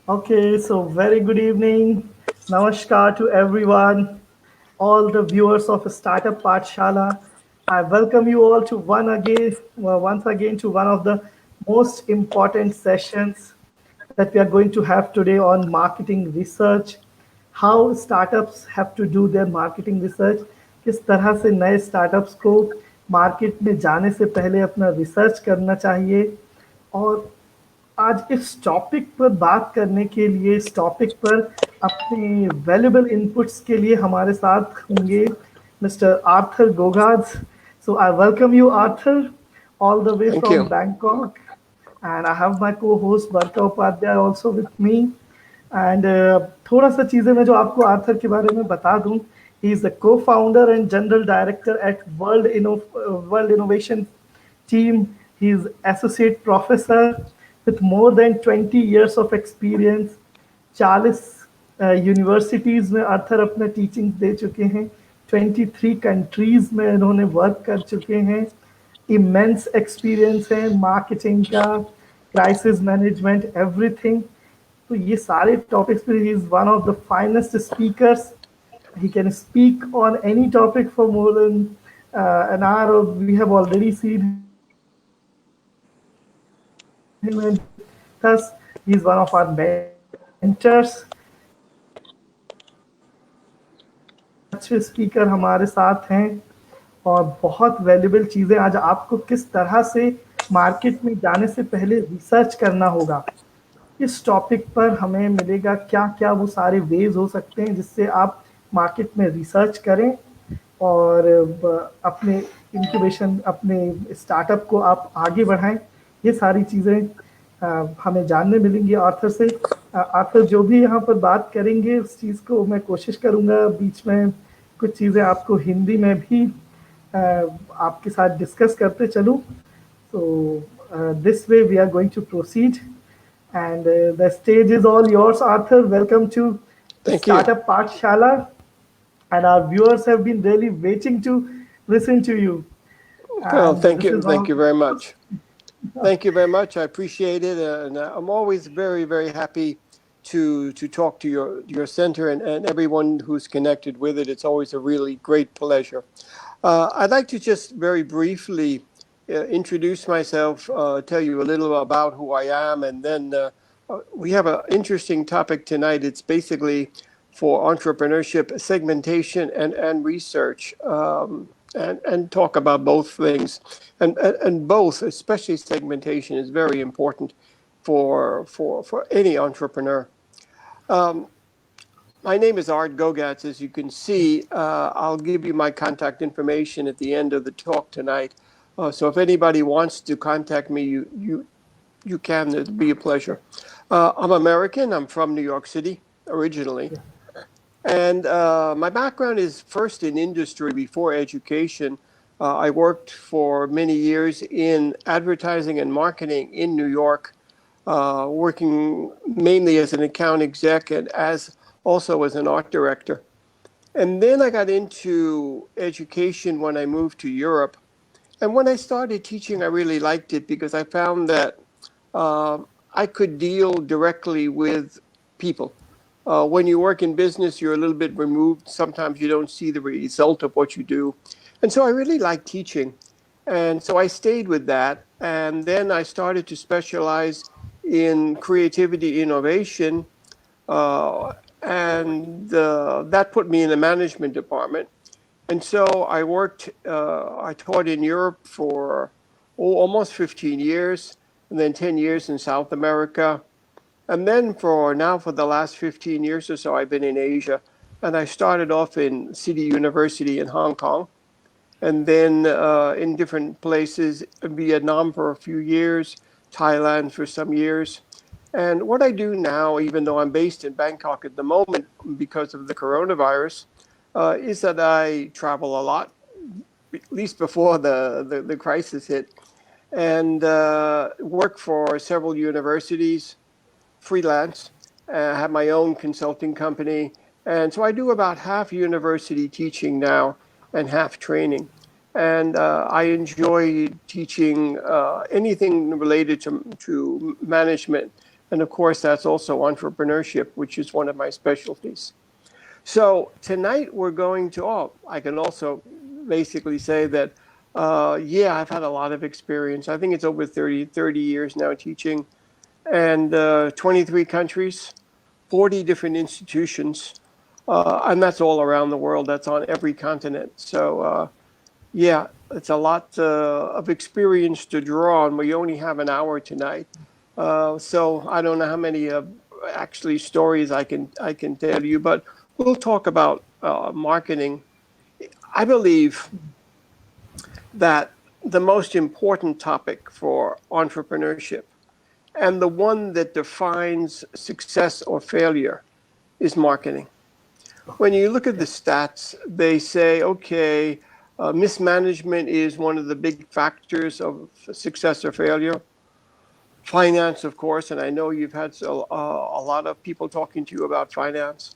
Okay, so very good evening. Namaskar to everyone, all the viewers of Startup Pathshala. I welcome you all to once again to one of the most important sessions that we are going to have today on marketing research. How startups have to do their marketing research, किस तरह से नए startups को market में जाने से पहले अपना रिसर्च करना चाहिए और आज इस टॉपिक पर बात करने के लिए इस टॉपिक पर अपने वैल्यूबल इनपुट्स के लिए हमारे साथ होंगे मिस्टर आर्थर गोगाज. So I welcome you, Arthur, all the way Thank from you. Bangkok, and I have my co-host Barka Upadhyay also with me. And थोड़ा सा चीज़ें मैं जो आपको आर्थर के बारे में बता दूं. He is the co-founder and general director at World Innovation Team. He is associate professor with more than 20 years of experience. 40 universities में आर्थर अपना टीचिंग दे चुके हैं. 23 कंट्रीज़ में इन्होंने वर्क कर चुके हैं. इमेंस एक्सपीरियंस है मार्केटिंग का, क्राइसिस मैनेजमेंट, एवरीथिंग. तो ये सारे टॉपिक्स पे he is one of the finest speakers. He can speak on any topic for more than an hour. We have already seen him and us. He's one of our mentors. अच्छे speaker हमारे साथ हैं और बहुत valuable चीज़ें आज आपको किस तरह से मार्केट में जाने से पहले रिसर्च करना होगा, इस टॉपिक पर हमें मिलेगा. क्या क्या वो सारे वेज हो सकते हैं जिससे आप मार्केट में रिसर्च करें और अपने इंक्यूबेशन, अपने स्टार्टअप को आप आगे बढ़ाएं. ये सारी चीज़ें हमें जानने मिलेंगी आर्थर से. आर्थर जो भी यहाँ पर बात करेंगे उस चीज़ को मैं कोशिश करूँगा बीच में कुछ चीज़ें आपको हिंदी में भी आपके साथ डिस्कस करते चलूँ. So this way we are going to proceed. And the stage is all yours, Arthur. Welcome to Thank you. Startup Pathshala. And our viewers have been really waiting to listen to you. Well, And thank this you. is one Thank of you very the much. Thank you very much. I appreciate it, and I'm always very, very happy to talk to your center and everyone who's connected with it. It's always a really great pleasure. I'd like to just very briefly introduce myself, tell you a little about who I am, and then we have an interesting topic tonight. It's basically for entrepreneurship, segmentation, and research, and talk about both things. And both, especially segmentation, is very important for any entrepreneur. Um, my name is Art Gogatz. As you can see, I'll give you my contact information at the end of the talk tonight. So if anybody wants to contact me, you can. It'd be a pleasure. I'm American. I'm from New York City originally, and my background is first in industry before education. I worked for many years in advertising and marketing in New York, working mainly as an account exec and as also as an art director. And then I got into education when I moved to Europe. And when I started teaching, I really liked it because I found that uh, I could deal directly with people. When you work in business, you're a little bit removed. Sometimes you don't see the result of what you do. And so I really liked teaching. And so I stayed with that. And then I started to specialize in creativity innovation. Uh, and that put me in the management department. And so I taught in Europe for almost 15 years, and then 10 years in South America. And then for the last 15 years or so, I've been in Asia. And I started off in City University in Hong Kong, and then in different places, Vietnam for a few years, Thailand for some years. And what I do now, even though I'm based in Bangkok at the moment because of the coronavirus, is that I travel a lot, at least before the crisis hit, and work for several universities, freelance, have my own consulting company. And so I do about half university teaching now and half training. And I enjoy teaching anything related to management, And of course, that's also entrepreneurship, which is one of my specialties. So tonight we're going to, I can also basically say that, yeah, I've had a lot of experience. I think it's over 30 years now teaching, and 23 countries, 40 different institutions, and that's all around the world. That's on every continent. So yeah, it's a lot of experience to draw on. We only have an hour tonight. So I don't know how many actually stories I can tell you, but we'll talk about marketing. I believe that the most important topic for entrepreneurship and the one that defines success or failure is marketing. When you look at the stats, they say, okay, mismanagement is one of the big factors of success or failure. Finance, of course, and I know you've had a lot of people talking to you about finance.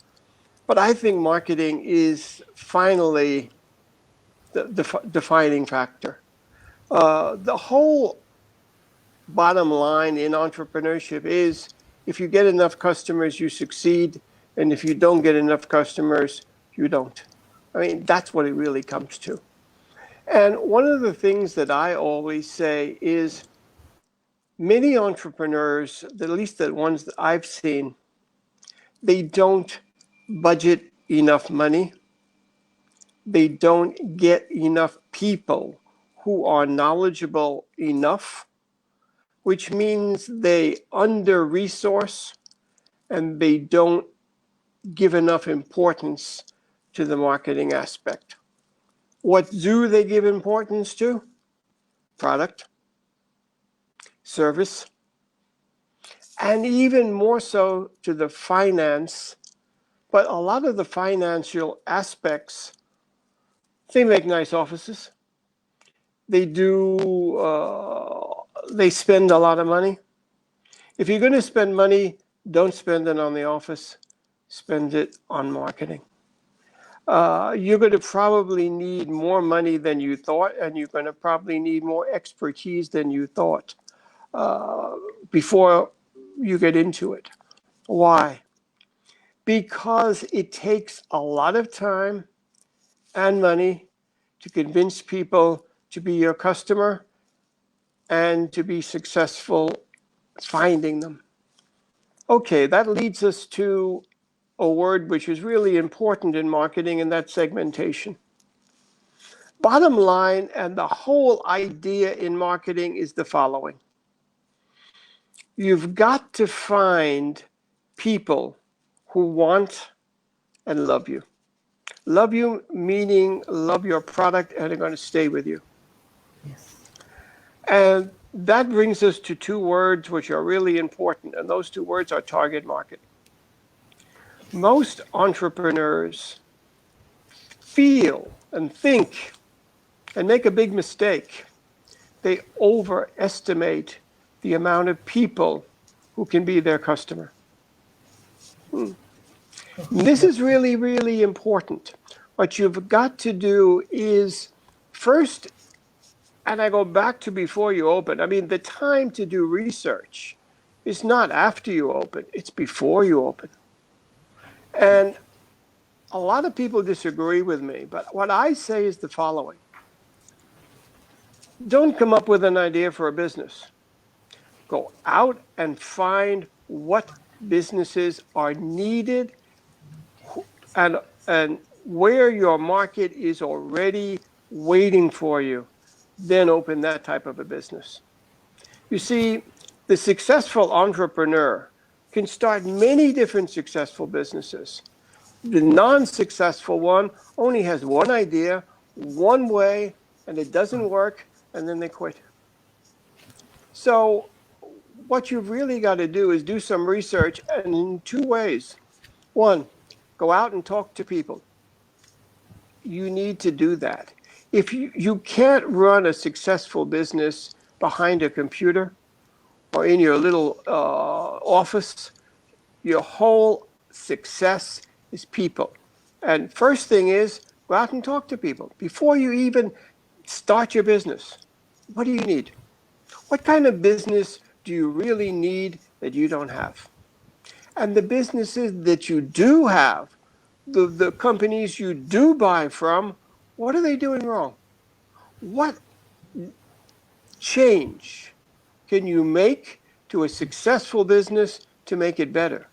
But I think marketing is finally the defining factor. The whole bottom line in entrepreneurship is if you get enough customers, you succeed. And if you don't get enough customers, you don't. I mean, that's what it really comes to. And one of the things that I always say is many entrepreneurs, at least the ones that I've seen, they don't budget enough money. They don't get enough people who are knowledgeable enough, which means they under-resource and they don't give enough importance to the marketing aspect. What do they give importance to? Product, service, and even more so to the finance. But a lot of the financial aspects, they make nice offices. They spend a lot of money. If you're going to spend money, don't spend it on the office. Spend it on marketing. You're going to probably need more money than you thought, and you're going to probably need more expertise than you thought before you get into it. Why? Because it takes a lot of time and money to convince people to be your customer and to be successful finding them. Okay, that leads us to a word which is really important in marketing, and that's segmentation. Bottom line, and the whole idea in marketing is the following. You've got to find people who want and love you. Love you meaning love your product and are going to stay with you. Yes. And that brings us to two words which are really important, and those two words are target market. Most entrepreneurs feel and think and make a big mistake. They overestimate the amount of people who can be their customer. This is really, really important. What you've got to do is first, and I go back to before you open, I mean, the time to do research is not after you open, it's before you open. And a lot of people disagree with me, but what I say is the following. Don't come up with an idea for a business. Go out and find what businesses are needed and where your market is already waiting for you. Then open that type of a business. You see, the successful entrepreneur can start many different successful businesses. The non-successful one only has one idea, one way, and it doesn't work, and then they quit. So what you've really got to do is do some research, and in two ways. One, go out and talk to people. You need to do that. If you can't run a successful business behind a computer or in your little office, your whole success is people. And first thing is, go out and talk to people. Before you even start your business, what do you need? What kind of business do you really need that you don't have? And the businesses that you do have, the companies you do buy from, what are they doing wrong? What change can you make to a successful business to make it better?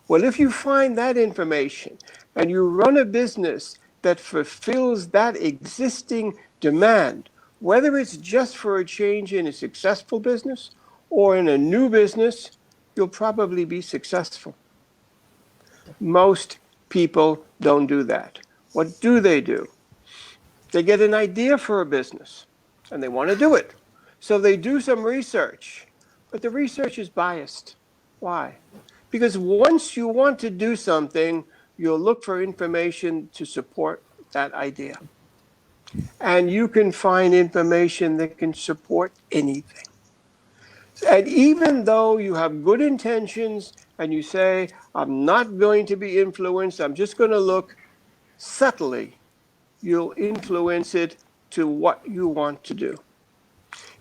Well, if you find that information and you run a business that fulfills that existing demand, whether it's just for a change in a successful business or in a new business, you'll probably be successful. Most people don't do that. What do? They get an idea for a business and they want to do it. So they do some research, but the research is biased. Why? Because once you want to do something, you'll look for information to support that idea. And you can find information that can support anything. And even though you have good intentions and you say, I'm not going to be influenced, I'm just going to look subtly, you'll influence it to what you want to do.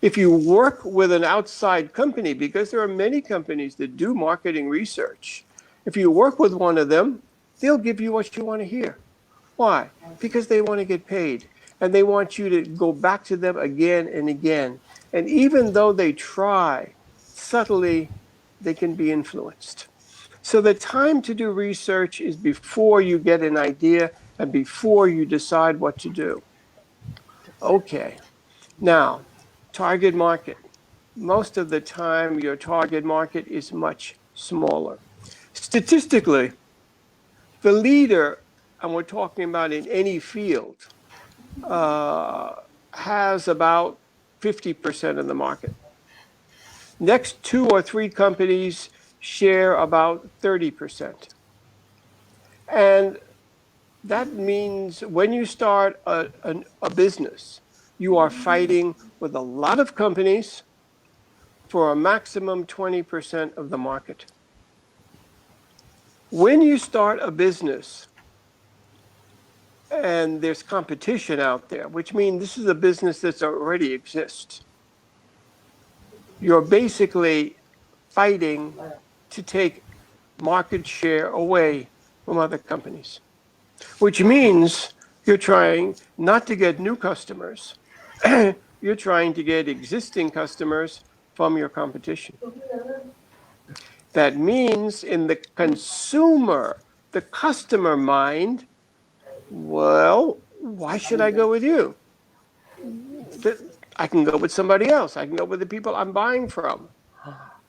If you work with an outside company, because there are many companies that do marketing research, if you work with one of them, they'll give you what you want to hear. Why? Because they want to get paid and they want you to go back to them again and again. And even though they try subtly, they can be influenced. So the time to do research is before you get an idea and before you decide what to do. Okay, now, target market. Most of the time, your target market is much smaller. Statistically, the leader, and we're talking about in any field, has about 50% of the market. Next 2 or 3 companies share about 30%. And that means when you start a business, you are fighting with a lot of companies for a maximum 20% of the market. When you start a business and there's competition out there, which means this is a business that already exists, you're basically fighting to take market share away from other companies, which means you're trying not to get new customers. You're trying to get existing customers from your competition. That means in the consumer, the customer mind, well, why should I go with you? I can go with somebody else. I can go with the people I'm buying from.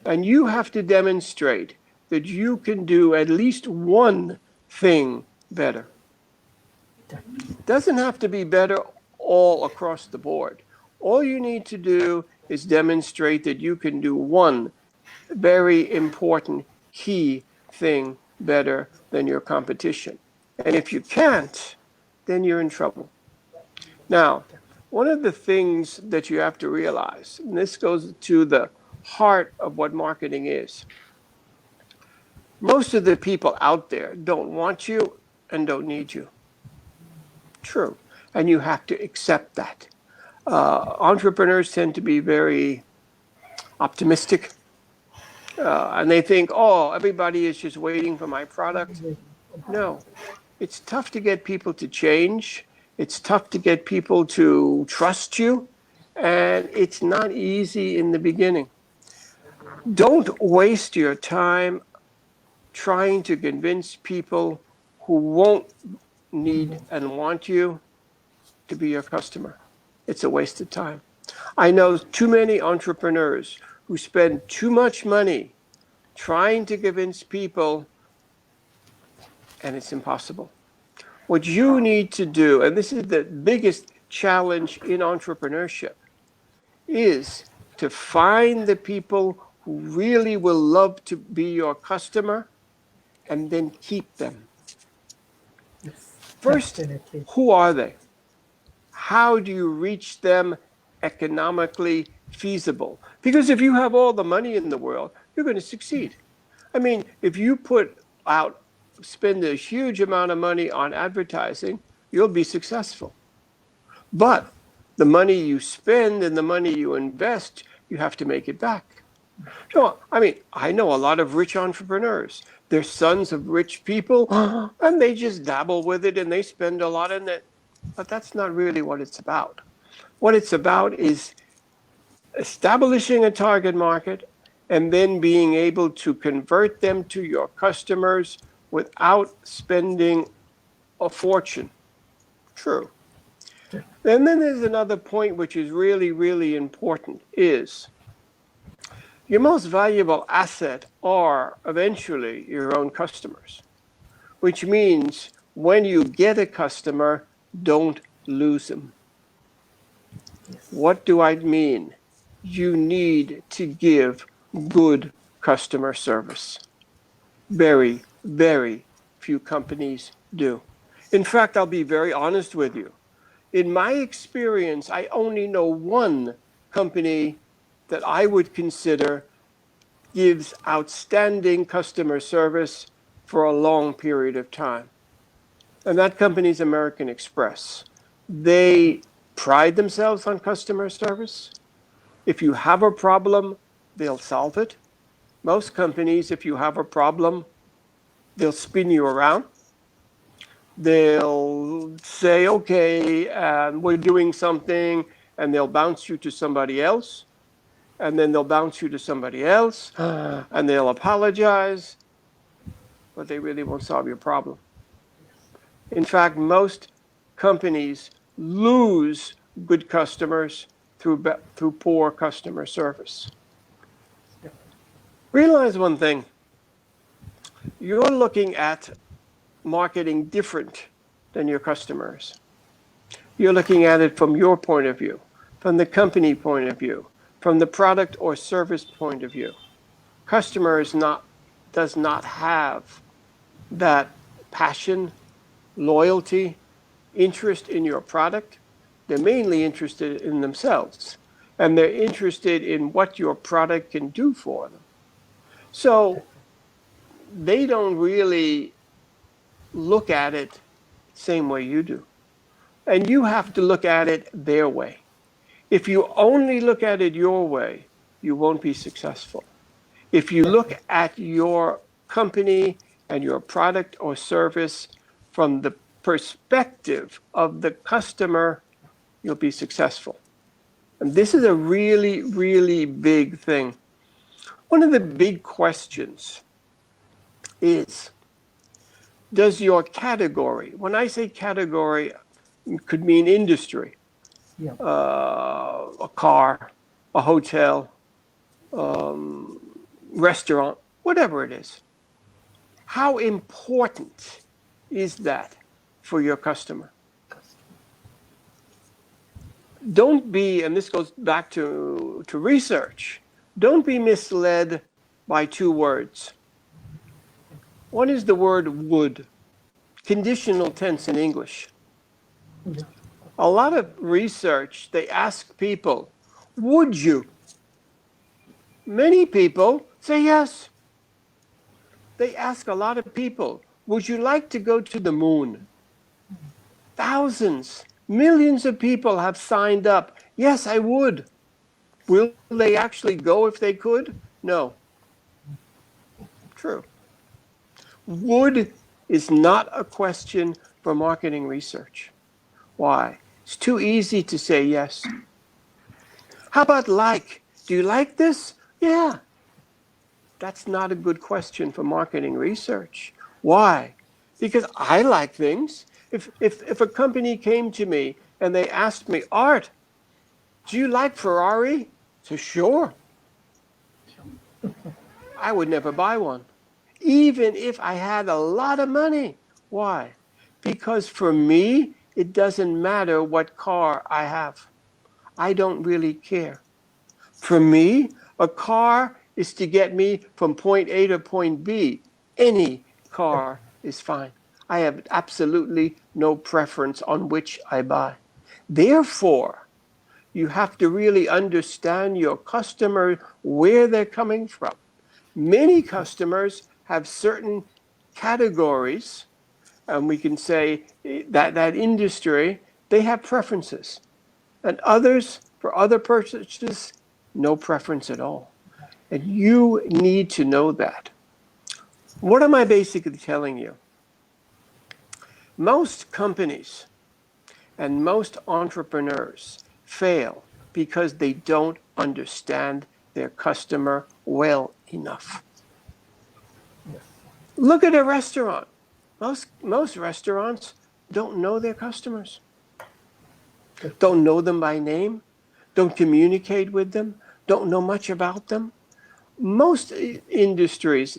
And you have to demonstrate that you can do at least one thing better. It doesn't have to be better all across the board. All you need to do is demonstrate that you can do one very important key thing better than your competition. And if you can't, then you're in trouble. Now, one of the things that you have to realize, and this goes to the heart of what marketing is, most of the people out there don't want you and don't need you. True. And you have to accept that. Entrepreneurs tend to be very optimistic. And they think, oh, everybody is just waiting for my product. No, it's tough to get people to change. It's tough to get people to trust you. And it's not easy in the beginning. Don't waste your time trying to convince people who won't need and want you to be your customer. It's a waste of time. I know too many entrepreneurs who spend too much money trying to convince people, and it's impossible. What you need to do, and this is the biggest challenge in entrepreneurship, is to find the people who really will love to be your customer and then keep them. First, Definitely. who are they? How do you reach them economically feasible? Because if you have all the money in the world, you're going to succeed. I mean, if you spend a huge amount of money on advertising, you'll be successful. But the money you spend and the money you invest, you have to make it back. So, I mean, I know a lot of rich entrepreneurs. They're sons of rich people, and they just dabble with it and they spend a lot in it. But that's not really what it's about. What it's about is establishing a target market and then being able to convert them to your customers without spending a fortune. True. And then there's another point which is really, really important is your most valuable asset are eventually your own customers, which means when you get a customer, don't lose them. What do I mean? You need to give good customer service. Very, very few companies do. In fact, I'll be very honest with you. In my experience, I only know one company that I would consider gives outstanding customer service for a long period of time. And that company is American Express. They pride themselves on customer service. If you have a problem, they'll solve it. Most companies, if you have a problem, they'll spin you around. They'll say, okay, we're doing something, and they'll bounce you to somebody else. And then they'll bounce you to somebody else, and they'll apologize, but they really won't solve your problem. In fact, most companies lose good customers through poor customer service. Realize one thing. You're looking at marketing different than your customers. You're looking at it from your point of view, from the company point of view, from the product or service point of view. Customer does not have that passion, loyalty, interest in your product. They're mainly interested in themselves, and they're interested in what your product can do for them. So they don't really look at it the same way you do. And you have to look at it their way. If you only look at it your way, you won't be successful. If you look at your company and your product or service from the perspective of the customer, you'll be successful. And this is a really, really big thing. One of the big questions is, does your category, when I say category, it could mean industry, a car, a hotel, restaurant, whatever it is. How important is that for your customer? Don't be, and this goes back to research, don't be misled by two words. One is the word would, conditional tense in English. A lot of research, they ask people, would you? Many people say yes. They ask a lot of people, would you like to go to the moon? Thousands, millions of people have signed up. Yes, I would. Will they actually go if they could? No. True. Would is not a question for marketing research. Why? It's too easy to say yes. How about like? Do you like this? Yeah. That's not a good question for marketing research. Why? Because I like things. If a company came to me and they asked me, Art, do you like Ferrari? So sure. I would never buy one, even if I had a lot of money. Why? Because for me, it doesn't matter what car I have. I don't really care. For me, a car is to get me from point A to point B. Any car is fine. I have absolutely no preference on which I buy. Therefore, you have to really understand your customer, where they're coming from. Many customers have certain categories, and we can say that industry, they have preferences. And others, for other purchases, no preference at all. And you need to know that. What am I basically telling you? Most companies and most entrepreneurs fail because they don't understand their customer well enough. Look at a restaurant. Most restaurants don't know their customers, don't know them by name, don't communicate with them, don't know much about them. Most industries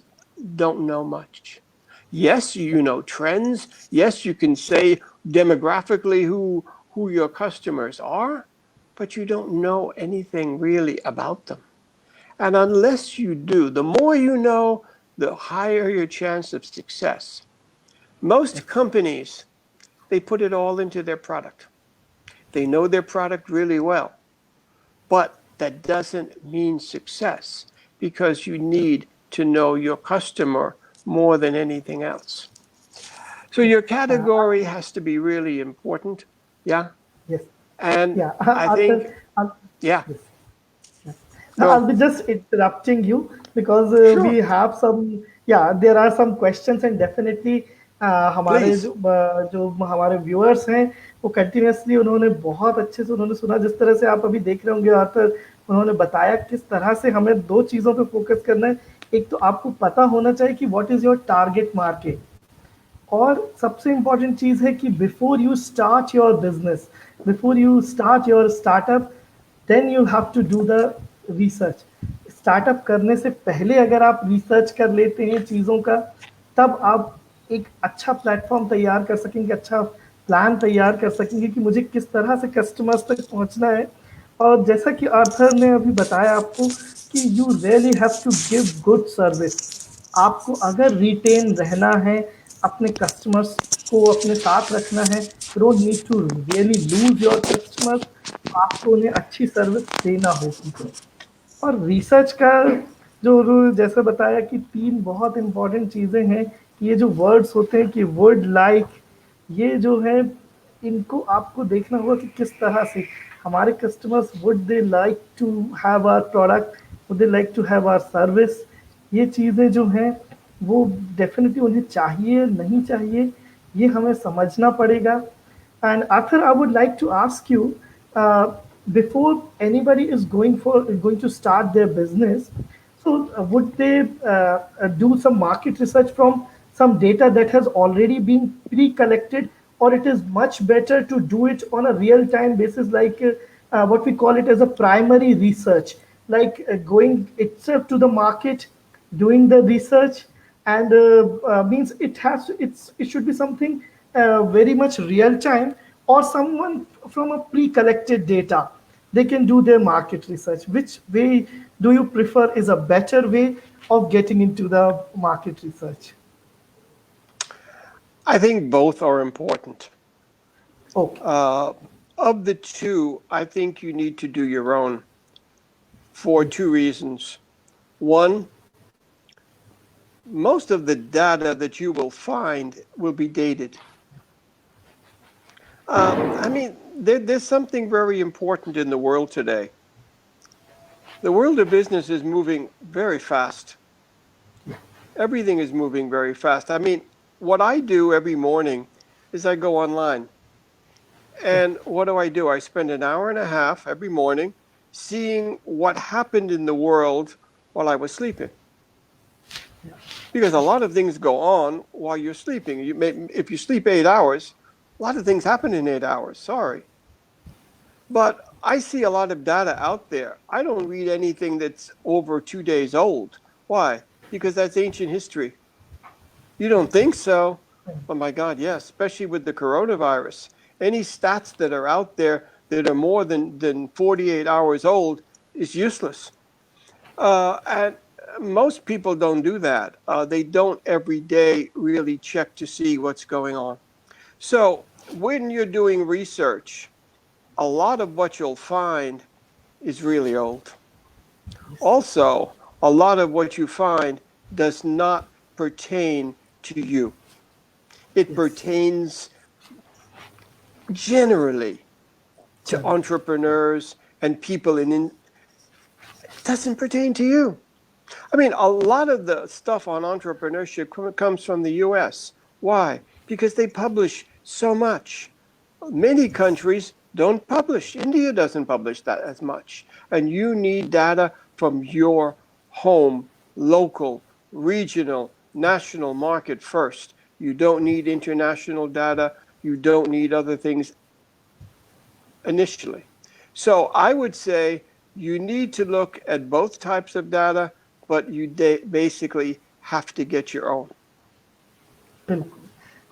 don't know much. Yes, you know trends. Yes, you can say demographically who your customers are, but you don't know anything really about them. And unless you do, the more you know, the higher your chance of success. Most companies, they put it all into their product. They know their product really well, but that doesn't mean success because you need to know your customer more than anything else. So your Uh, category has to be really important. Yeah. yes. And Yeah. I think, Arthur, yeah, yes. Now, go. I'll be just interrupting you because we Sure, have some, yeah, there are some questions and definitely हमारे please. जो हमारे viewers हैं वो continuously उन्होंने बहुत अच्छे से उन्होंने सुना जिस तरह से आप अभी देख रहे होंगे आर्थर उन्होंने बताया किस तरह से हमें दो चीज़ों पे फोकस करना है एक तो आपको पता होना चाहिए कि what is your target market और सबसे इंपॉर्टेंट चीज है कि before you start your business before you start your startup then you have to do the research startup करने से पहले अगर आप रिसर्च कर लेते हैं चीज़ों का तब आप एक अच्छा प्लेटफॉर्म तैयार कर सकेंगे अच्छा प्लान तैयार कर सकेंगे कि मुझे किस तरह से कस्टमर्स तक पहुंचना है और जैसा कि आर्थर ने अभी बताया आपको कि you really have to give good service आपको अगर रिटेन रहना है अपने कस्टमर्स को अपने साथ रखना है don't need to really lose your customers आपको उन्हें अच्छी सर्विस देना होगी और रिसर्च का जो जैसे बताया कि तीन बहुत इंपॉर्टेंट चीज़ें हैं कि ये जो वर्ड्स होते हैं कि वुड लाइक ये जो है इनको आपको देखना होगा कि किस तरह से हमारे customers would they like to have our product would they like to have our service ये चीज़ें जो हैं वो डेफिनेटली उन्हें चाहिए नहीं चाहिए ये हमें समझना पड़ेगा एंड आखिर I would like to ask you before anybody is going to start their business so would they do some market research from some data that has already been pre-collected or it is much better to do it on a real time basis like what we call it as a primary research like going itself to the market doing the research and means it should be something very much real time or someone from a pre-collected data they can do their market research which way do you prefer is a better way of getting into the market research I think both are important. okay Of the two, I think you need to do your own for two reasons. One, most of the data that you will find will be dated. I mean, there's something very important in the world today. The world of business is moving very fast. Everything is moving very fast. I mean, what I do every morning is I go online. And what do? I spend an hour and a half every morning seeing what happened in the world while I was sleeping. Because a lot of things go on while you're sleeping. If you sleep 8 hours, a lot of things happen in 8 hours. Sorry. But I see a lot of data out there. I don't read anything that's over 2 days old. Why? Because that's ancient history. You don't think so? Oh my God, yes, especially with the coronavirus. Any stats that are out there that are more than 48 hours old is useless. And most people don't do that. They don't every day really check to see what's going on. So when you're doing research, a lot of what you'll find is really old. Also, a lot of what you find does not pertain to you. It pertains generally to entrepreneurs and people it doesn't pertain to you. I mean, a lot of the stuff on entrepreneurship comes from the US. Why? Because they publish so much. Many countries don't publish. India doesn't publish that as much. And you need data from your home, local, regional, national market first. You don't need international data. You don't need other things initially. So I would say you need to look at both types of data, but you basically have to get your own. बिल्कुल.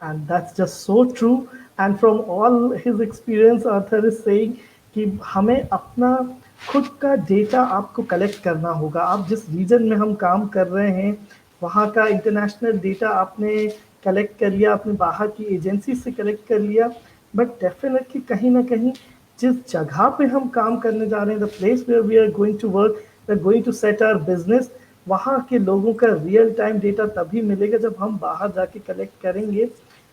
And that's just so true. And from all his experience, Arthur is saying कि हमें अपना खुद का data आपको collect करना होगा. आप जिस रीजन में हम काम कर रहे हैं, वहाँ का इंटरनेशनल डेटा आपने कलेक्ट कर लिया, आपने बाहर की एजेंसी से कलेक्ट कर लिया, बट डेफिनेटली कहीं ना कहीं जिस जगह पे हम काम करने जा रहे हैं, the place where we are going to work, we are going to set our business, वहाँ के लोगों का रियल टाइम डेटा तभी मिलेगा जब हम बाहर जाके कलेक्ट करेंगे.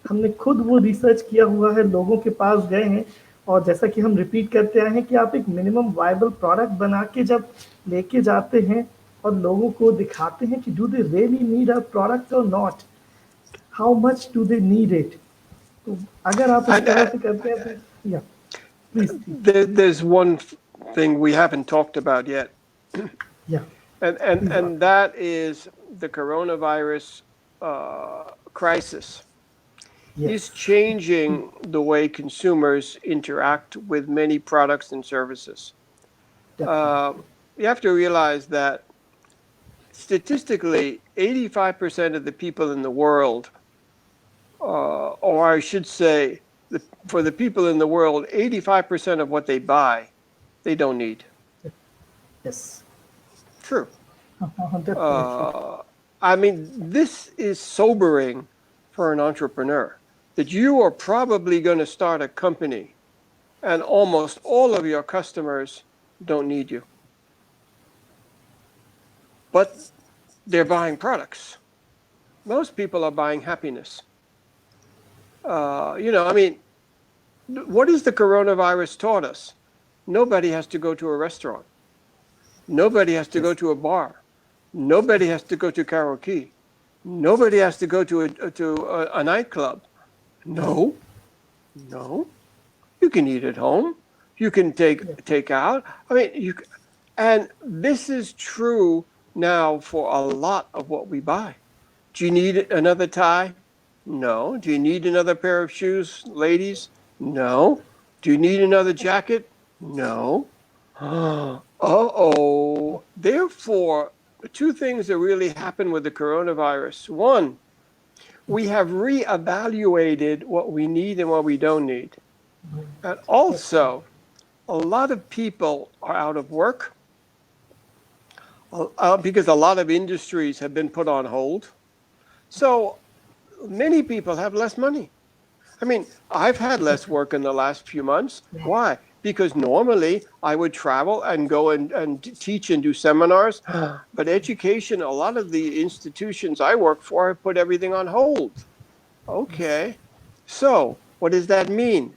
हमने खुद वो रिसर्च किया हुआ है, लोगों के पास गए हैं, और जैसा कि हम रिपीट करते आए हैं कि आप एक मिनिमम वायबल प्रोडक्ट बना के जब लेके जाते हैं और लोगों को दिखाते हैं कि do they really need a product और not, how much do they need it. तो अगर आप इस तरह से करते हैं तो या please. There's one thing we haven't talked about yet. या And that is the coronavirus crisis is changing the way consumers interact with many products and services. You have to realize that statistically, 85% of the people in the world, or I should say, for the people in the world, 85% of what they buy, they don't need. Yes. True. Definitely. I mean, this is sobering for an entrepreneur, that you are probably going to start a company and almost all of your customers don't need you. But they're buying products. Most people are buying happiness. I mean, what has the coronavirus taught us? Nobody has to go to a restaurant. Nobody has to go to a bar. Nobody has to go to karaoke. Nobody has to go to a nightclub. No. You can eat at home. You can take out. I mean, and this is true now for a lot of what we buy. Do you need another tie? No. Do you need another pair of shoes, ladies? No. Do you need another jacket? No. Therefore, two things that really happened with the coronavirus. One, we have reevaluated what we need and what we don't need. And also, a lot of people are out of work because a lot of industries have been put on hold. So many people have less money. I mean, I've had less work in the last few months. Why? Because normally I would travel and go and teach and do seminars. But education, a lot of the institutions I work for have put everything on hold. Okay. So what does that mean?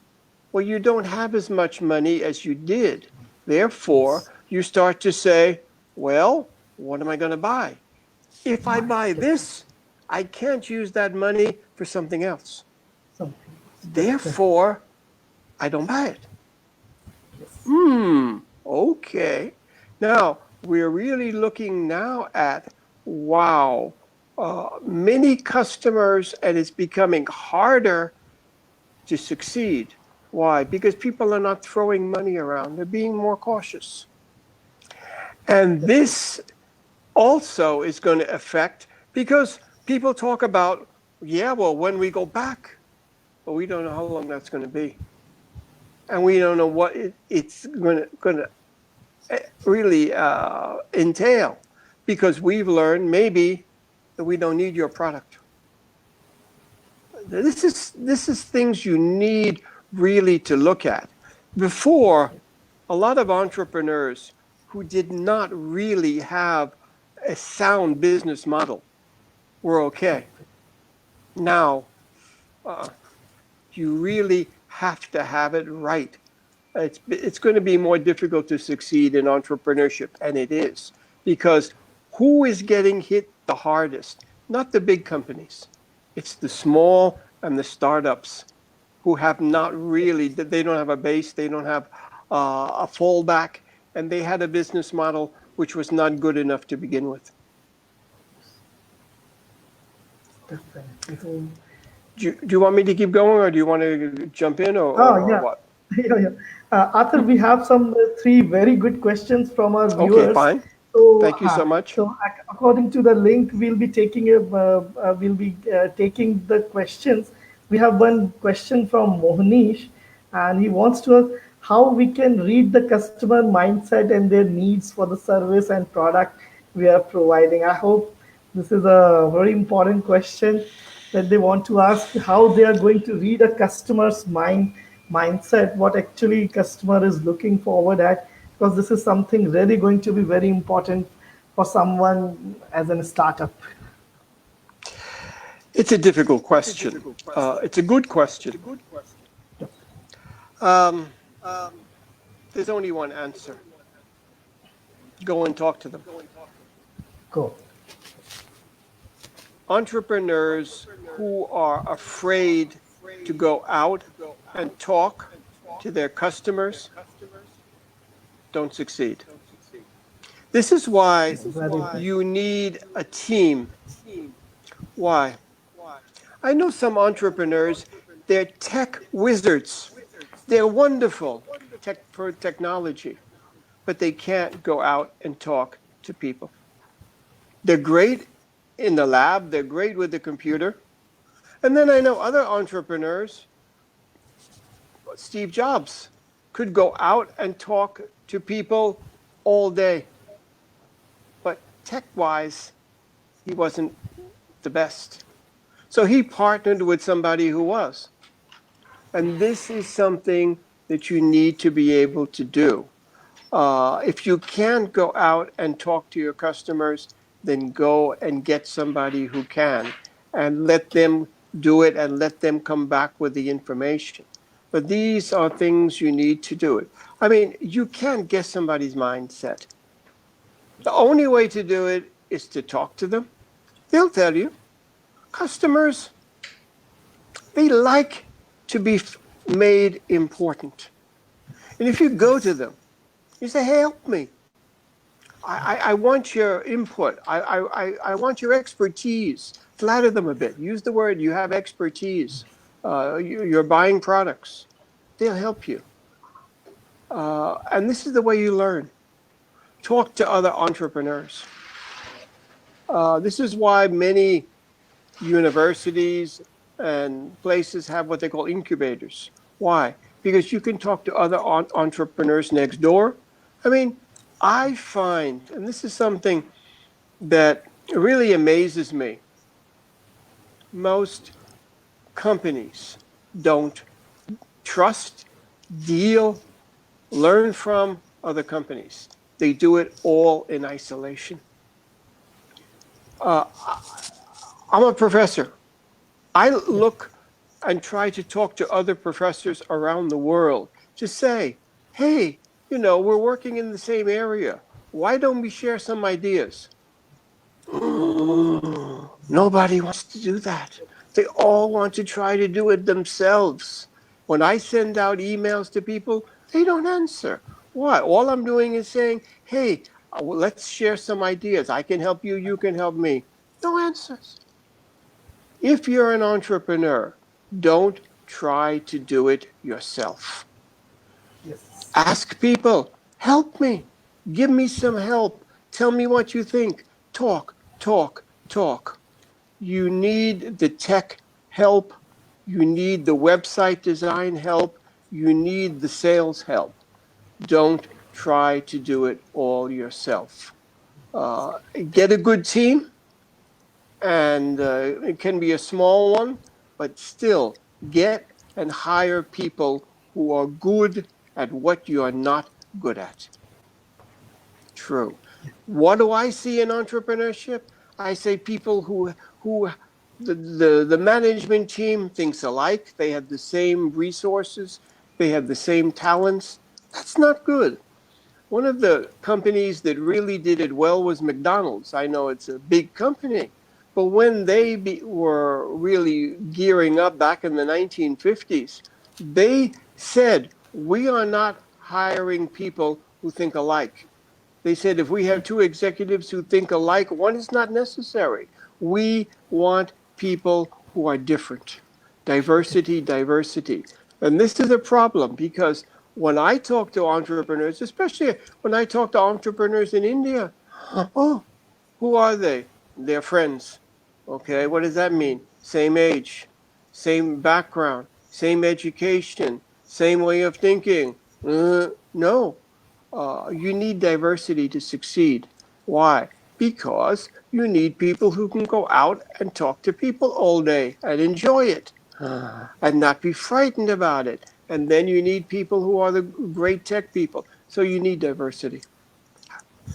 Well, you don't have as much money as you did. Therefore, you start to say, well, what am I going to buy? If I buy this, I can't use that money for something else. Therefore, I don't buy it. Okay. Now, we're really looking now at, wow, many customers, and it's becoming harder to succeed. Why? Because people are not throwing money around. They're being more cautious. And this also is going to affect, because people talk about, when we go back, but we don't know how long that's going to be. And we don't know what it's going to really entail, because we've learned maybe that we don't need your product. This is things you need really to look at. Before, a lot of entrepreneurs who did not really have a sound business model were okay. Now, you really have to have it right. It's going to be more difficult to succeed in entrepreneurship, and it is, because who is getting hit the hardest? Not the big companies. It's the small and the startups who have not really, they don't have a base, they don't have a fallback, and they had a business model which was not good enough to begin with. Definitely. So, Do you want me to keep going, or do you want to jump in, oh, or yeah. what? Yeah, yeah. Arthur, we have some three very good questions from our Okay, viewers. fine. So, Thank you so much. according to the link, we'll be taking the questions. We have one question from Mohnish, and he wants to know how we can read the customer mindset and their needs for the service and product we are providing. I hope this is a very important question that they want to ask how they are going to read a customer's mindset, what actually customer is looking forward at, because this is something really going to be very important for someone as a startup. It's a difficult question. It's a good question. Um, there's only one answer. Go and talk to them. Cool. Entrepreneurs who are afraid to go out and talk to their customers don't succeed. This is why you need a team. Why? I know some entrepreneurs, they're tech wizards. They're wonderful for technology, but they can't go out and talk to people. They're great in the lab, they're great with the computer. And then I know other entrepreneurs, Steve Jobs, could go out and talk to people all day. But tech-wise, he wasn't the best. So he partnered with somebody who was. And this is something that you need to be able to do. If you can't go out and talk to your customers, then go and get somebody who can and let them do it and let them come back with the information. But these are things you need to do it. I mean, you can't guess somebody's mindset. The only way to do it is to talk to them. They'll tell you. Customers, they like to be made important. And if you go to them, you say, hey, help me. I want your input. I want your expertise. Flatter them a bit. Use the word, you have expertise. You're buying products. They'll help you. And this is the way you learn. Talk to other entrepreneurs. This is why many universities and places have what they call incubators. Why? Because you can talk to other entrepreneurs next door. I mean, I find, and this is something that really amazes me, most companies don't trust, deal, learn from other companies. They do it all in isolation. I'm a professor. I look and try to talk to other professors around the world to say, hey, we're working in the same area. Why don't we share some ideas? Nobody wants to do that. They all want to try to do it themselves. When I send out emails to people, they don't answer. Why? All I'm doing is saying, hey, let's share some ideas. I can help you, you can help me. No answers. If you're an entrepreneur, don't try to do it yourself. Yes. Ask people, help me, give me some help, tell me what you think. Talk, talk, talk. You need the tech help, you need the website design help, you need the sales help. Don't try to do it all yourself. Get a good team, and it can be a small one, but still get and hire people who are good at what you are not good at. True. What do I see in entrepreneurship? I say people who the management team thinks alike. They have the same resources. They have the same talents. That's not good. One of the companies that really did it well was McDonald's. I know it's a big company, but when they were really gearing up back in the 1950s, they said, we are not hiring people who think alike. They said, if we have two executives who think alike, one is not necessary. We want people who are different. Diversity, diversity. And this is a problem because when I talk to entrepreneurs, especially when I talk to entrepreneurs in India, oh, who are they? They're friends. Okay, what does that mean? Same age, same background, same education, same way of thinking. No, you need diversity to succeed. Why? Because you need people who can go out and talk to people all day and enjoy it and not be frightened about it. And then you need people who are the great tech people. So you need diversity.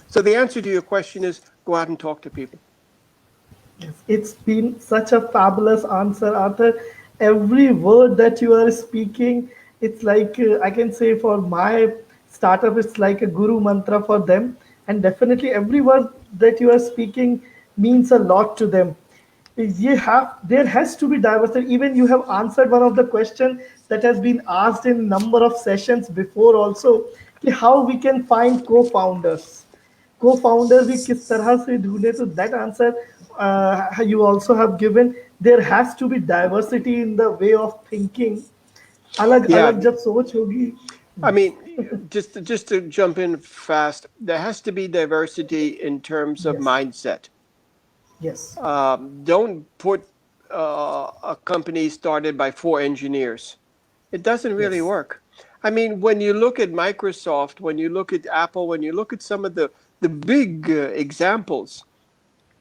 So the answer to your question is go out and talk to people. Yes, it's been such a fabulous answer, Arthur. Every word that you are speaking, it's like I can say for my startup, it's like a guru mantra for them. And definitely, every word that you are speaking means a lot to them. There has to be diversity. Even you have answered one of the question that has been asked in number of sessions before also, कि how we can find co-founders. Co-founder भी किस तरह से ढूंढे, तो that answer you also have given. There has to be diversity in the way of thinking. अलग Yeah, अलग जब सोच होगी. I mean, just to jump in fast, there has to be diversity in terms of Yes, mindset. yes, Don't put a company started by 4 engineers. It doesn't really yes, work. I mean, when you look at Microsoft, when you look at Apple, when you look at some of the big examples,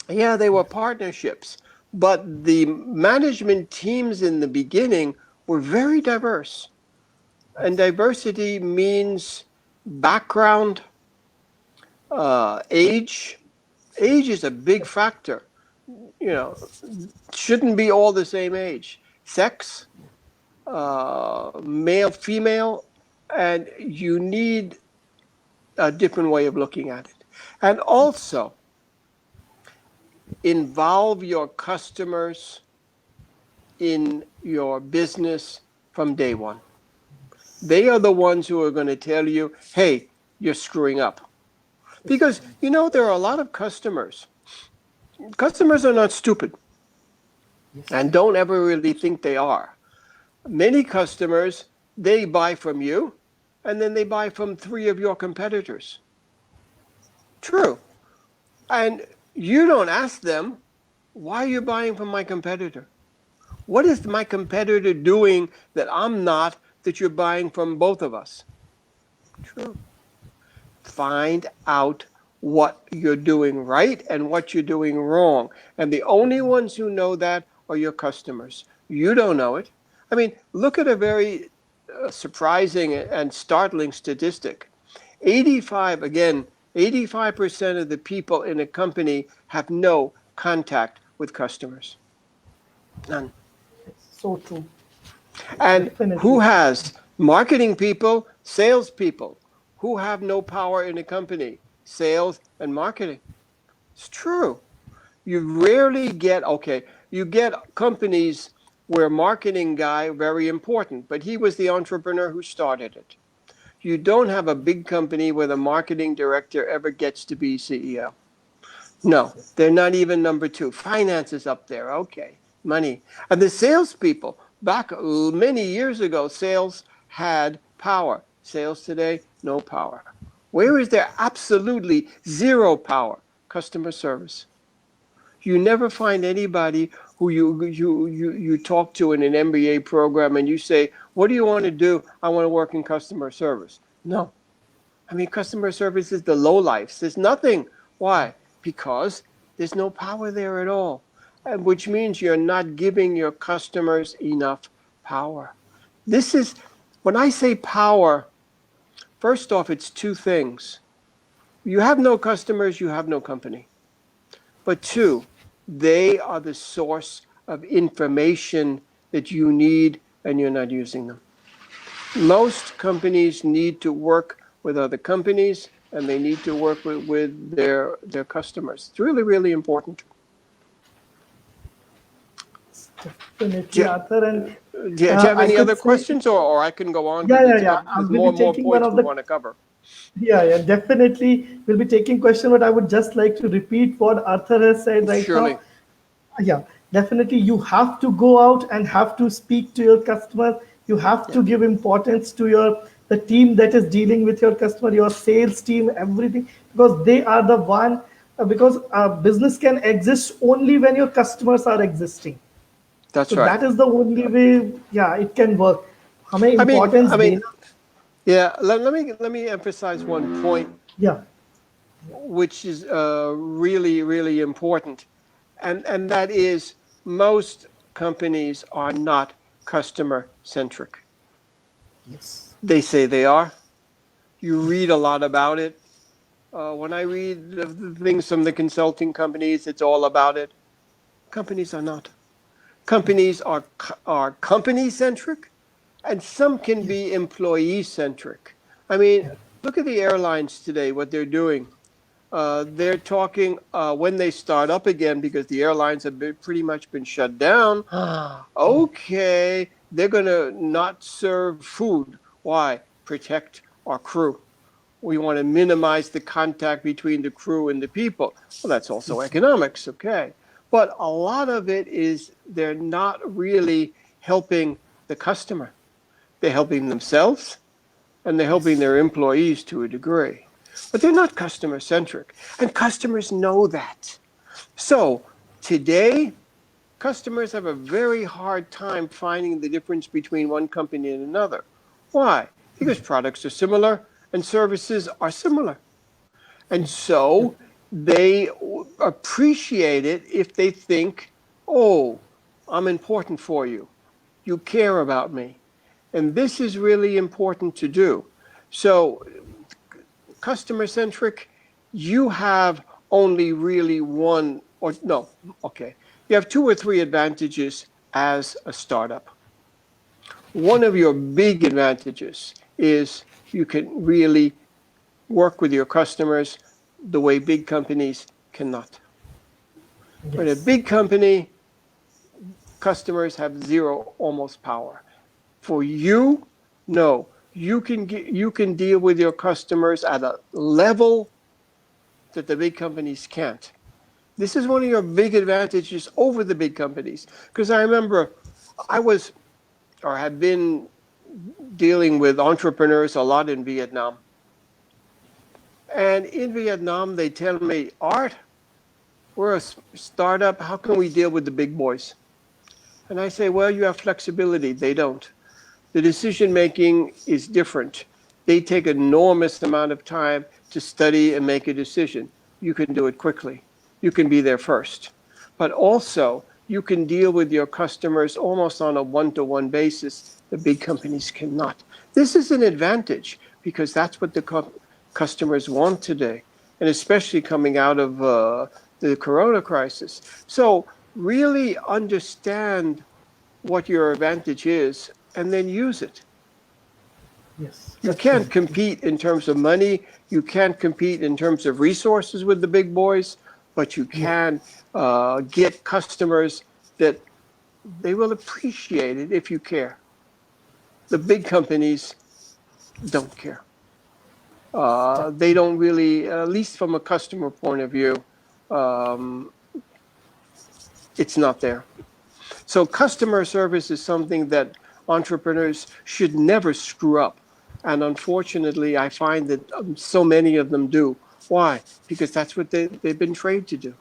yeah, they were partnerships, but the management teams in the beginning were very diverse. And diversity means background, age. Age is a big factor. You know, shouldn't be all the same age. Sex, male, female, and you need a different way of looking at it. And also involve your customers in your business from day one. They are the ones who are going to tell you, hey, you're screwing up. Because, you know, there are a lot of customers. Customers are not stupid and don't ever really think they are. Many customers, they buy from you and then they buy from 3 of your competitors. True. And you don't ask them, why are you buying from my competitor? What is my competitor doing that I'm not, that you're buying from both of us? True. Find out what you're doing right and what you're doing wrong. And the only ones who know that are your customers. You don't know it. I mean, look at a very surprising and startling statistic. 85% of the people in a company have no contact with customers. None. so true. And who Definitely. has marketing people, salespeople, who have no power in a company? Sales and marketing. It's true. You rarely get, okay, you get companies where marketing guy, very important, but he was the entrepreneur who started it. You don't have a big company where the marketing director ever gets to be CEO. No, they're not even number 2. Finance is up there. Okay, money. And the salespeople, back many years ago, sales had power. Sales today, no power. Where is there absolutely zero power? Customer service. You never find anybody who you talk to in an MBA program and you say, what do you want to do? I want to work in customer service. No. I mean, customer service is the lowlifes. There's nothing. Why? Because there's no power there at all, and which means you're not giving your customers enough power. This is, when I say power, first off, it's 2 things. You have no customers, you have no company. But 2, they are the source of information that you need and you're not using them. Most companies need to work with other companies and they need to work with their customers. It's really, really important. Definitely, Arthur. And Do you have I any could other say, questions, or I can go on yeah, because yeah, yeah. there's We'll be more taking one points of we the, want to cover. yeah, yeah, definitely. We'll be taking question, but I would just like to repeat what Arthur has said right Surely. now. Yeah, definitely. You have to go out and have to speak to your customer. You have Yeah, to give importance to the team that is dealing with your customer, your sales team, everything, because they are the one. Because business can exist only when your customers are existing. that's So right. that is the only way. Yeah, it can work. हमें I mean, importance I mean, देना. yeah. Let me emphasize one point, Yeah. which is really, really important, and that is most companies are not customer centric. Yes. They say they are. You read a lot about it. When I read the things from the consulting companies, it's all about it. Companies are not. Companies are company centric, and some can Yes. be employee centric. I mean, look at the airlines today, what they're doing. They're talking when they start up again because the airlines have pretty much been shut down. Okay, they're going to not serve food. Why? Protect our crew. We want to minimize the contact between the crew and the people. Well, that's also economics, okay. But a lot of it is they're not really helping the customer. They're helping themselves and they're helping Yes. their employees to a degree. But they're not customer centric. And customers know that. So today, customers have a very hard time finding the difference between one company and another. Why? Because products are similar and services are similar. And so they appreciate it if they think, oh, I'm important for you. You care about me. And this is really important to do. So, customer centric, you have only really one, or no, okay. You have two or three advantages as a startup. One of your big advantages is you can really work with your customers the way big companies cannot. When a Yes. big company, customers have zero almost power. For you, no. You can deal with your customers at a level that the big companies can't. This is one of your big advantages over the big companies. Because I remember I was or had been dealing with entrepreneurs a lot in Vietnam. And in Vietnam, they tell me, Art, we're a startup. How can we deal with the big boys? And I say, well, you have flexibility. They don't. The decision making is different. They take an enormous amount of time to study and make a decision. You can do it quickly. You can be there first. But also, you can deal with your customers almost on a one-to-one basis. The big companies cannot. This is an advantage because that's what the customers want today, and especially coming out of the corona crisis. So really understand what your advantage is and then use it. Yes. You can't Definitely. compete in terms of money. You can't compete in terms of resources with the big boys, but you Yes. can get customers that they will appreciate it if you care. The big companies don't care. They don't really, at least from a customer point of view, um, it's not there. So customer service is something that entrepreneurs should never screw up. And unfortunately, I find that so many of them do. Why? Because that's what they've been trained to do.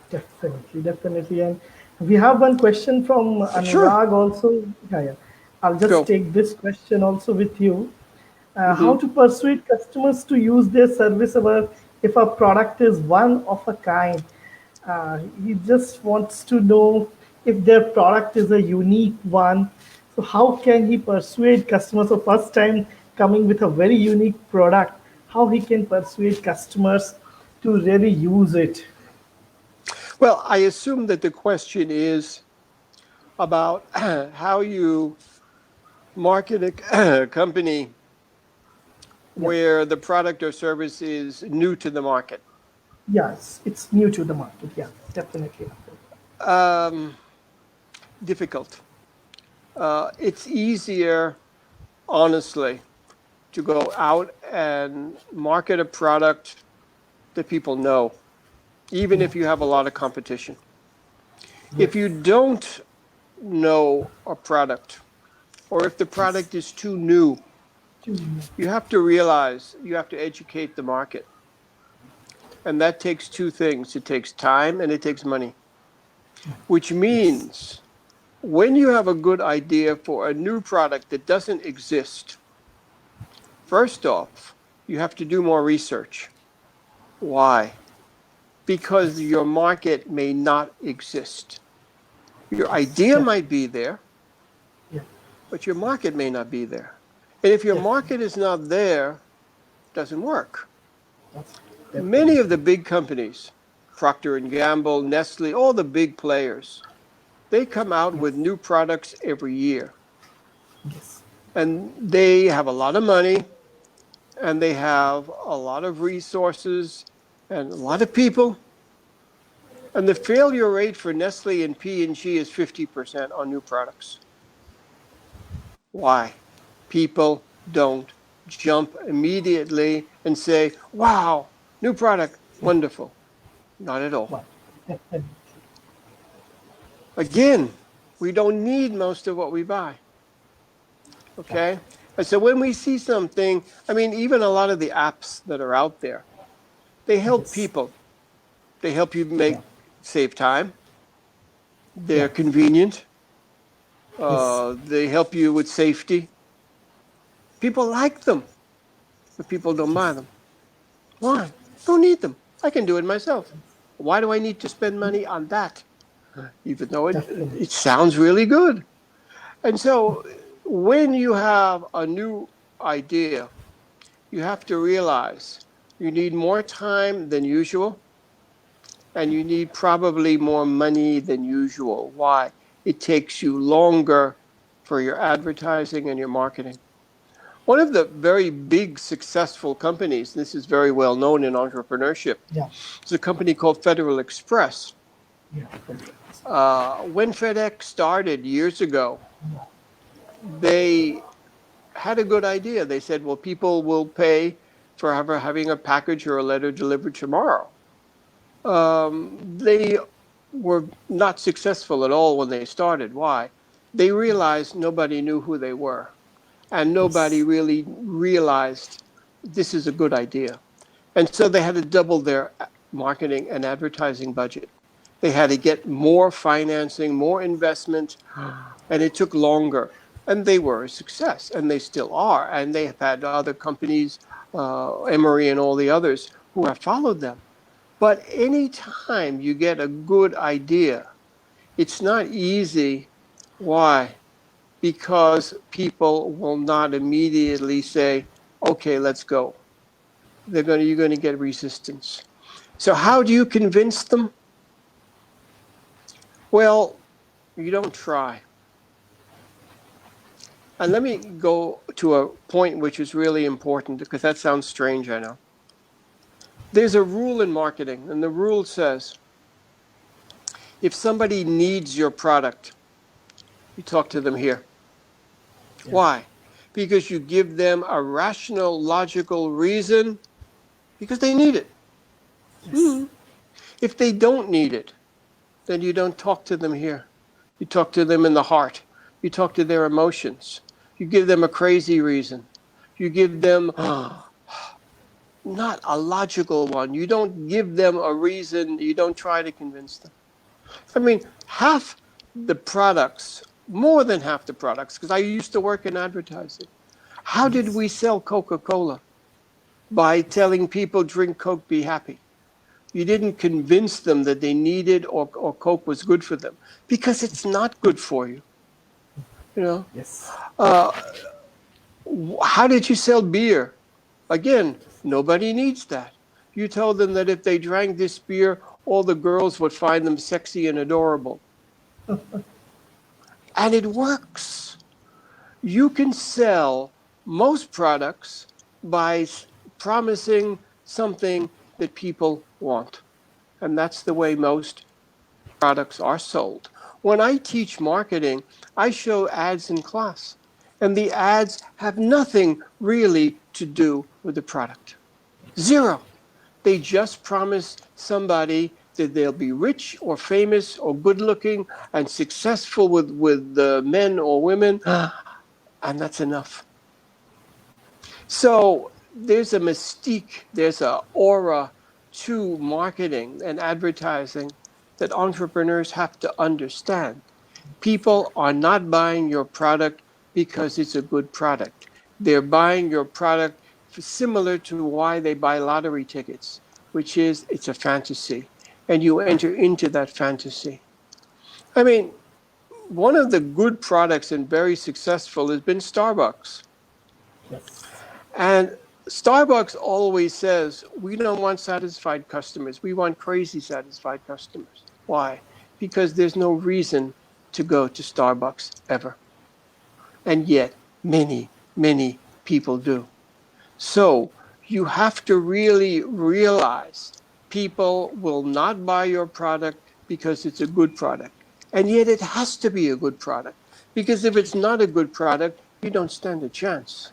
Definitely, definitely. And we have one question from Sure, Anurag also. Yeah, yeah. I'll just go. take this question also with you. How Hmm. to persuade customers to use their service if a product is one of a kind? He just wants to know if their product is a unique one. So how can he persuade customers? So first time coming with a very unique product, how he can persuade customers to really use it? Well, I assume that the question is about how you market a company where the product or service is new to the market. Yes, it's new to the market. Yeah, definitely. Difficult. It's easier, honestly, to go out and market a product that people know, even if you have a lot of competition. If you don't know a product, or if the product is too new, you have to realize you have to educate the market. And that takes two things. It takes time and it takes money, which means when you have a good idea for a new product that doesn't exist, first off, you have to do more research. Why? Because your market may not exist. Your idea might be there, Yeah. but your market may not be there. And if your market is not there, it doesn't work. Many of the big companies, Procter & Gamble, Nestle, all the big players, they come out with new products every year. Yes. And they have a lot of money, and they have a lot of resources and a lot of people. And the failure rate for Nestle and P&G is 50% on new products. Why? People don't jump immediately and say, wow, new product, wonderful. Not at all. Wow. Again, we don't need most of what we buy. Okay? And so when we see something, I mean, even a lot of the apps that are out there, they help people. They help you save time. They're convenient. They help you with safety. People like them, but people don't buy them. Why? Don't need them. I can do it myself. Why do I need to spend money on that? Even though it sounds really good. And so when you have a new idea, you have to realize you need more time than usual, and you need probably more money than usual. Why? It takes you longer for your advertising and your marketing. One of the very big successful companies, this is very well known in entrepreneurship, is a company called Federal Express. When FedEx started years ago, they had a good idea. They said, well, people will pay for having a package or a letter delivered tomorrow. They were not successful at all when they started. Why? They realized nobody knew who they were, and nobody really realized this is a good idea. And so they had to double their marketing and advertising budget. They had to get more financing, more investment, and it took longer. And they were a success, and they still are. And they have had other companies, Emory and all the others, who have followed them. But anytime you get a good idea, it's not easy. Why? Because people will not immediately say, okay, let's go. You're going to get resistance. So how do you convince them? Well, you don't try. And let me go to a point which is really important, because that sounds strange, I know. There's a rule in marketing, and the rule says, if somebody needs your product, you talk to them here. Why? Because you give them a rational, logical reason, because they need it. If they don't need it, then you don't talk to them here. You talk to them in the heart. You talk to their emotions. You give them a crazy reason. You give them not a logical one. You don't give them a reason. You don't try to convince them. I mean, half the products, more than half the products, because I used to work in advertising. How did we sell Coca-Cola? By telling people, drink Coke, be happy. You didn't convince them that they needed or Coke was good for them, because it's not good for you. You know? Yes. How did you sell beer? Again, nobody needs that. You told them that if they drank this beer, all the girls would find them sexy and adorable. And it works. You can sell most products by promising something that people want. And that's the way most products are sold. When I teach marketing, I show ads in class, and the ads have nothing really to do with the product. Zero. They just promise somebody that they'll be rich or famous or good looking and successful with men or women, and that's enough. So there's a mystique, there's an aura to marketing and advertising that entrepreneurs have to understand. People are not buying your product because it's a good product. They're buying your product similar to why they buy lottery tickets, which is it's a fantasy, and you enter into that fantasy. I mean, one of the good products and very successful has been Starbucks. Yes. And Starbucks always says, we don't want satisfied customers. We want crazy satisfied customers. Why? Because there's no reason to go to Starbucks ever. And yet, many people do. So you have to really realize people will not buy your product because it's a good product. And yet it has to be a good product. Because if it's not a good product, you don't stand a chance.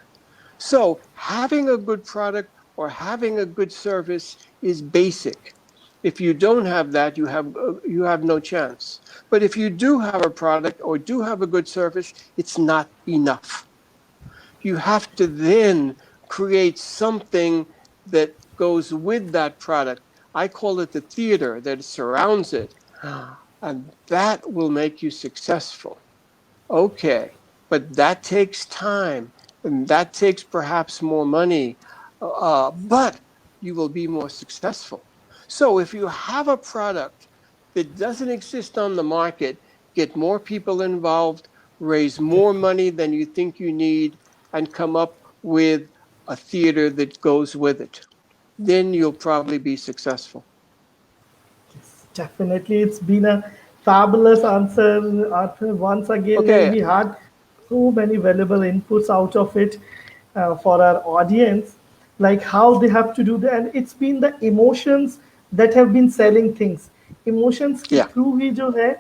So having a good product or having a good service is basic. If you don't have that, you have no chance. But if you do have a product or do have a good service, it's not enough. You have to then create something that goes with that product. I call it the theater that surrounds it. And that will make you successful. Okay, but that takes time. And that takes perhaps more money, but you will be more successful. So if you have a product that doesn't exist on the market, get more people involved, raise more money than you think you need, and come up with a theater that goes with it. Then you'll probably be successful. Definitely, it's been a fabulous answer, Arthur. Once again, Okay. we had so many valuable inputs out of it for our audience, like how they have to do that. And it's been the emotions that have been selling things. Emotions के Yeah. Through ही जो है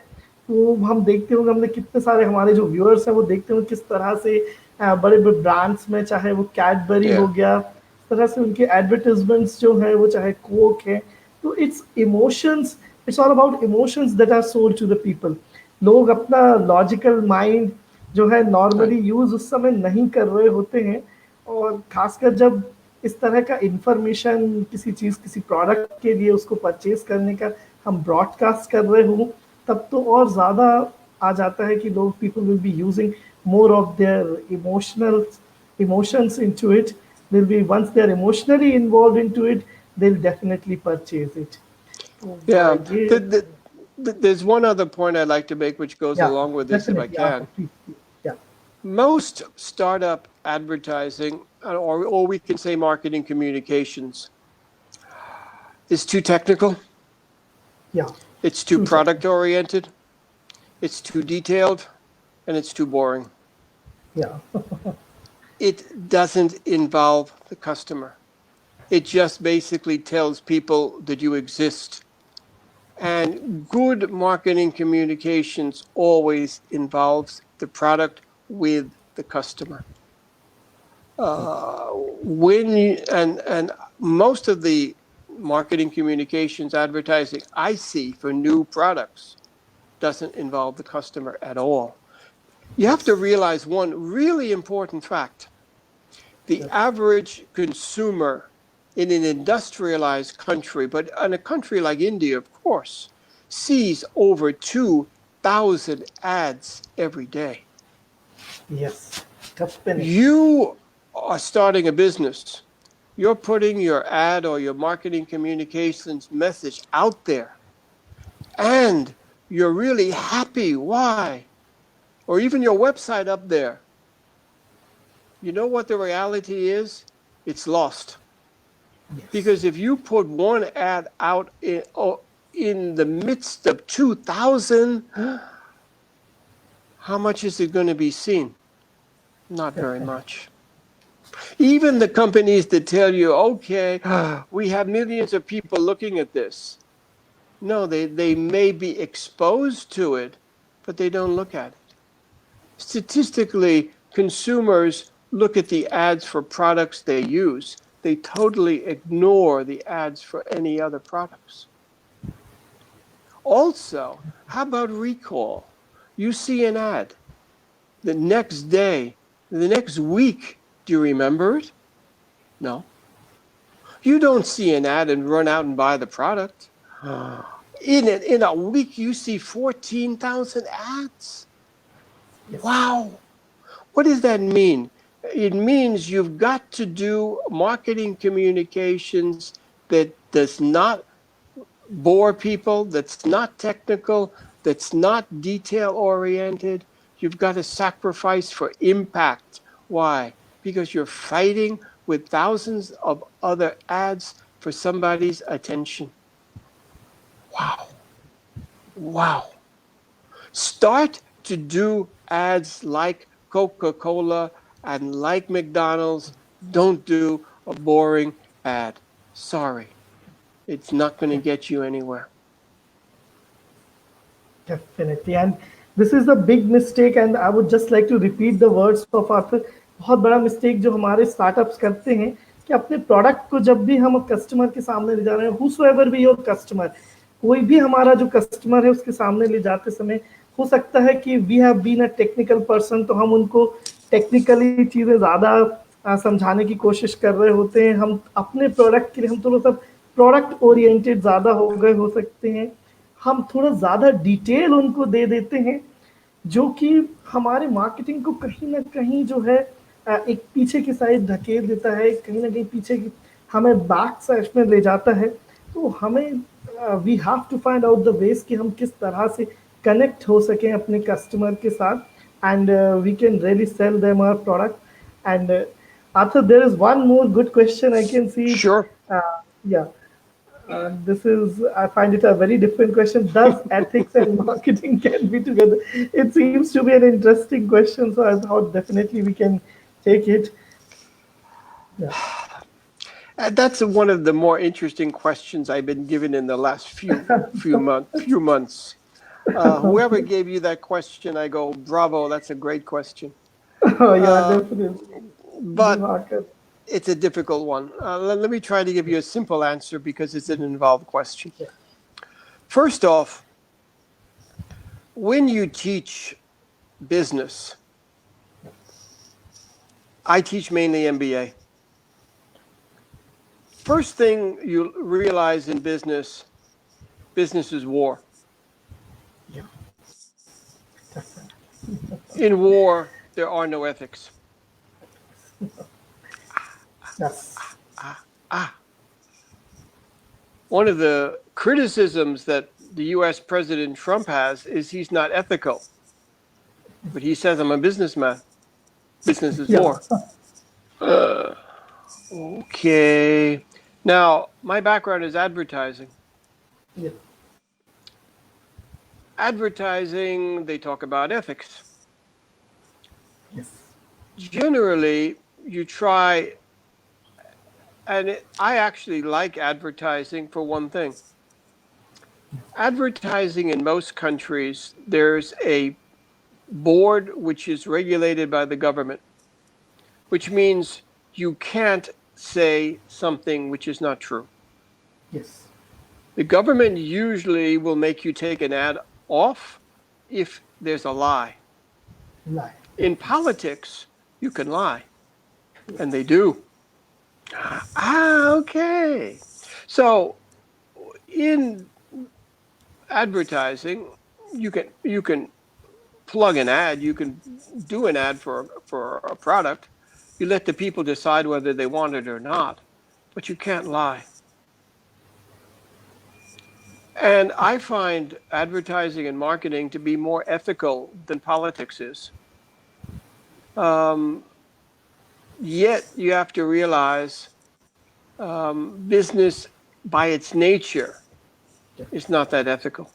वो हम देखते होंगे, हमने कितने सारे हमारे जो व्यूअर्स हैं वो देखते होंगे किस तरह से बड़े बड़े ब्रांड्स में, चाहे वो कैडबरी हो Yeah. गया, इस तरह से उनके एडवर्टाइजमेंट्स जो है वो चाहे कोक है, तो it's emotions, it's all about emotions that are sold to the people. लोग अपना लॉजिकल माइंड जो है Right. नॉर्मली यूज उस समय नहीं कर रहे होते हैं, और खासकर जब इस तरह का इंफॉर्मेशन किसी चीज किसी प्रोडक्ट के लिए उसको परचेज करने का हम ब्रॉडकास्ट कर रहे हो, तब तो और ज्यादा आ जाता है कि लोग, people will be using more of their emotions into it. They'll be, once they're emotionally involved into it, they'll definitely purchase it. तो Yeah. ये, There's one other point I'd like to make, which goes yeah, along with this, if I definitely, Arthur, can. please, yeah, Most startup advertising, or we can say marketing communications, is too technical. yeah, It's too true, product oriented. It's too detailed, and it's too boring. yeah, It doesn't involve the customer. It just basically tells people that you exist. And good marketing communications always involves the product with the customer. And most of the marketing communications advertising I see for new products doesn't involve the customer at all. You have to realize one really important fact. The average consumer in an industrialized country, but in a country like India, of course, sees over 2,000 ads every day. yes, definitely, You are starting a business. You're putting your ad or your marketing communications message out there. And you're really happy. Why? Or even your website up there. You know what the reality is? It's lost. yes, Because if you put one ad out in the midst of 2,000, how much is it going to be seen? Not very much. Even the companies that tell you, okay, we have millions of people looking at this. No, they may be exposed to it, but they don't look at it. Statistically, consumers look at the ads for products they use. They totally ignore the ads for any other products. Also, how about recall? You see an ad the next day, the next week. Do you remember it? No. You don't see an ad and run out and buy the product. In a week, you see 14,000 ads. Yes. Wow. What does that mean? It means you've got to do marketing communications that does not bore people, that's not technical, that's not detail oriented. You've got to sacrifice for impact. Why? Because you're fighting with thousands of other ads for somebody's attention. Wow. Wow. Start to do ads like Coca-Cola and like McDonald's. Don't do a boring ad. Sorry. It's not going to get you anywhere. Definitely. And this is a big mistake, and I would just like to repeat the words of Arthur. बहुत बड़ा mistake जो हमारे startups करते हैं कि अपने product को जब भी हम कस्टमर के सामने ले जा रहे हैं, whosoever be your customer, कोई भी हमारा जो कस्टमर है उसके सामने ले जाते समय हो सकता है कि we have been a technical person, तो हम उनको टेक्निकली चीज़ें ज़्यादा समझाने की कोशिश कर रहे होते हैं। हम अपने प्रोडक्ट के लिए हम थोड़ा सा प्रोडक्ट ओरिएंटेड ज़्यादा हो गए हो सकते हैं, हम थोड़ा ज़्यादा डिटेल उनको दे देते हैं, जो कि हमारे मार्केटिंग को कहीं ना कहीं जो है एक पीछे की साइड धकेल देता है, कहीं ना कहीं पीछे की हमें बैक साइड में ले जाता है। तो हमें we have to find out the ways कि हम किस तरह से कनेक्ट हो सकें अपने कस्टमर के साथ, and we can really sell them our product. And Arthur, there is one more good question I can see. Sure. Yeah. This is, I find it a very different question. Does ethics and marketing can be together? It seems to be an interesting question, so I thought definitely we can take it. Yeah. That's one of the more interesting questions I've been given in the last few months. Whoever gave you that question, I go, bravo, that's a great question. Oh, yeah, definitely. But it's a difficult one. Let me try to give you a simple answer because it's an involved question. Yeah. First off, when you teach business, I teach mainly MBA. First thing you realize in business is war. Yeah. In war, there are no ethics. Yes. One of the criticisms that the U.S. President Trump has is he's not ethical. But he says, I'm a businessman. Business is war. Okay. Now, my background is advertising. Yeah. Advertising, they talk about ethics. Yes. Generally, you try, and I actually like advertising for one thing. Advertising in most countries, there's a board which is regulated by the government, which means you can't say something which is not true. Yes. The government usually will make you take an ad off if there's a lie. Lie. In politics, you can lie, and they do. Okay. So in advertising, you can plug an ad, you can do an ad for a product. You let the people decide whether they want it or not, but you can't lie. And I find advertising and marketing to be more ethical than politics is. Yet you have to realize business by its nature is not that ethical.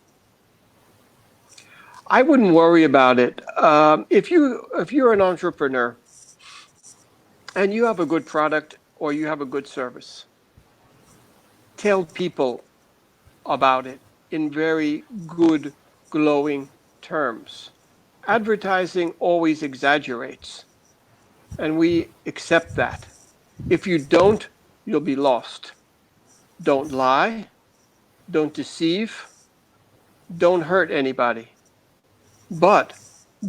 I wouldn't worry about it. If you're an entrepreneur and you have a good product or you have a good service, tell people about it in very good, glowing terms. Advertising always exaggerates, and we accept that. If you don't, you'll be lost. Don't lie, don't deceive, don't hurt anybody. But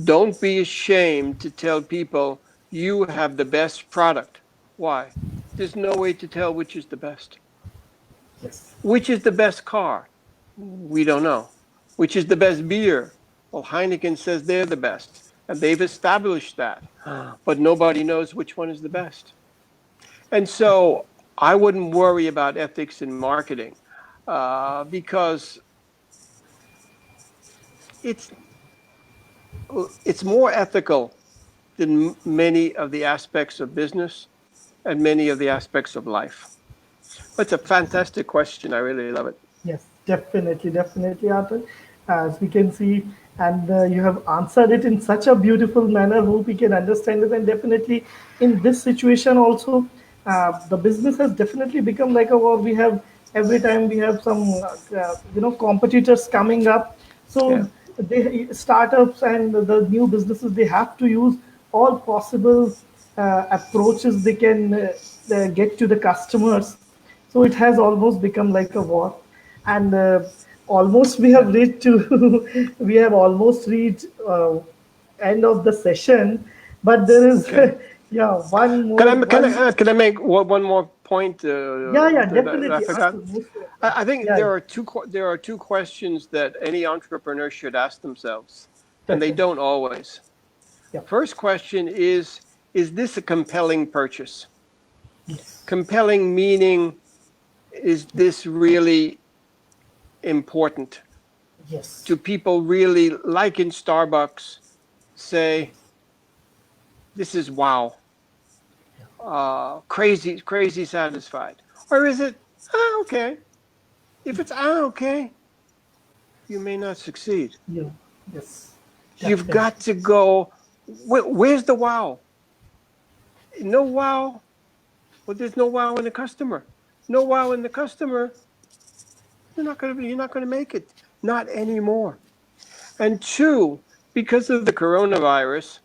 don't be ashamed to tell people you have the best product. Why? There's no way to tell which is the best. Yes. Which is the best car? We don't know. Which is the best beer? Well, Heineken says they're the best, and they've established that. But nobody knows which one is the best. And so I wouldn't worry about ethics in marketing because it's more ethical than many of the aspects of business and many of the aspects of life. It's a fantastic question. I really love it. Yes, definitely, definitely, Arthur. As we can see, and you have answered it in such a beautiful manner. Hope we can understand it. And definitely, in this situation, also, the business has definitely become like a war. We have every time we have some, competitors coming up. Yeah. So they startups and the new businesses they have to use all possible approaches they can get to the customers. So it has almost become like a war, and almost we have Yeah. reached to we have almost reached end of the session, but there is Okay. yeah one Can more I can one I can I make one more point yeah that I definitely forgot? after most welcome. I think Yeah, yeah, there are two questions that any entrepreneur should ask themselves, and they definitely. don't always. Yeah, First question is this a compelling purchase? yes, Compelling meaning, is this really important? yes, Do people really, like in Starbucks, yes, say, this is wow, crazy satisfied? Or is it, okay? If it's, okay, you may not succeed. yeah, yes, You've definitely. got to go, where's the wow? No wow. Well, there's no wow in the customer. No wow in the customer, you're not going to make it. Not anymore. And two, because of the coronavirus,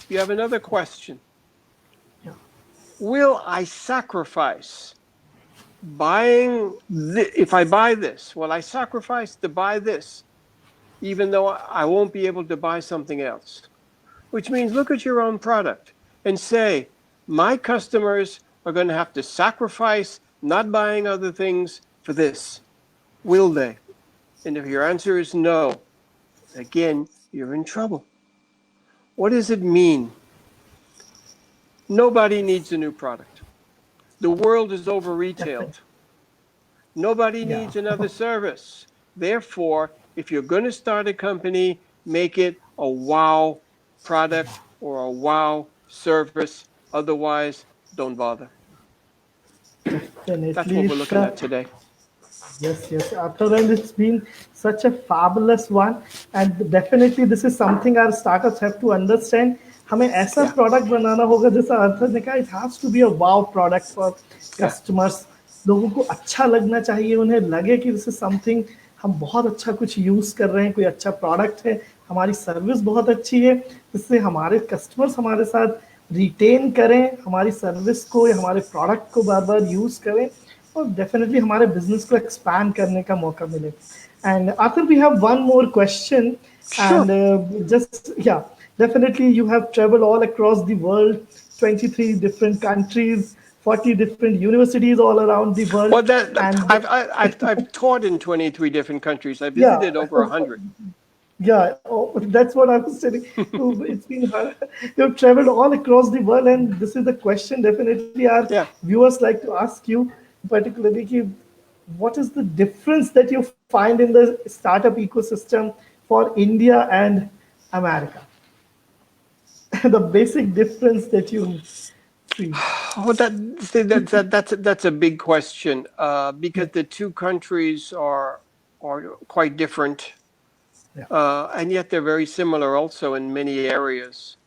you have another question. Yeah, Will I sacrifice if I buy this? Will I sacrifice to buy this, even though I won't be able to buy something else? Which means look at your own product and say, my customers are going to have to sacrifice not buying other things for this. Will they? And if your answer is no, again, you're in trouble. What does it mean? Nobody needs a new product. The world is over definitely. retailed. Nobody Yeah, needs another service. Therefore, if you're going to start a company, make it a wow product or a wow service. Otherwise, don't bother. That's what definitely. we're looking at today. Yes, yes, Arthur, and it's been such a fabulous one. And definitely, this is something our startups have to understand. हमें ऐसा Yeah, product बनाना होगा जैसा Arthur ने कहा it has to be a wow product for yeah, customers. लोगों को अच्छा लगना चाहिए, उन्हें लगे कि दिस इज समथिंग हम बहुत अच्छा कुछ यूज कर रहे हैं, कोई अच्छा प्रोडक्ट है, हमारी सर्विस बहुत अच्छी है, जिससे हमारे कस्टमर्स हमारे साथ रिटेन करें, हमारी सर्विस को या हमारे प्रोडक्ट को बार बार यूज करें और डेफिनेटली हमारे बिजनेस को एक्सपैंड करने का मौका मिले. And after we have one more question sure. and just yeah, definitely you have traveled all across the world, 23 different countries, 40 different universities all around the world. Well, that And I've taught in 23 different countries. I yeah, visited over 100. yeah, oh, that's what I was saying. Oh, it's been you've traveled all across the world, and this is the question definitely our Yeah. viewers like to ask you, particularly, what is the difference that you find in the startup ecosystem for India and America? The basic difference that you see. Well, that's a big question Yeah, because the two countries are quite different, yeah, and yet they're very similar also in many areas.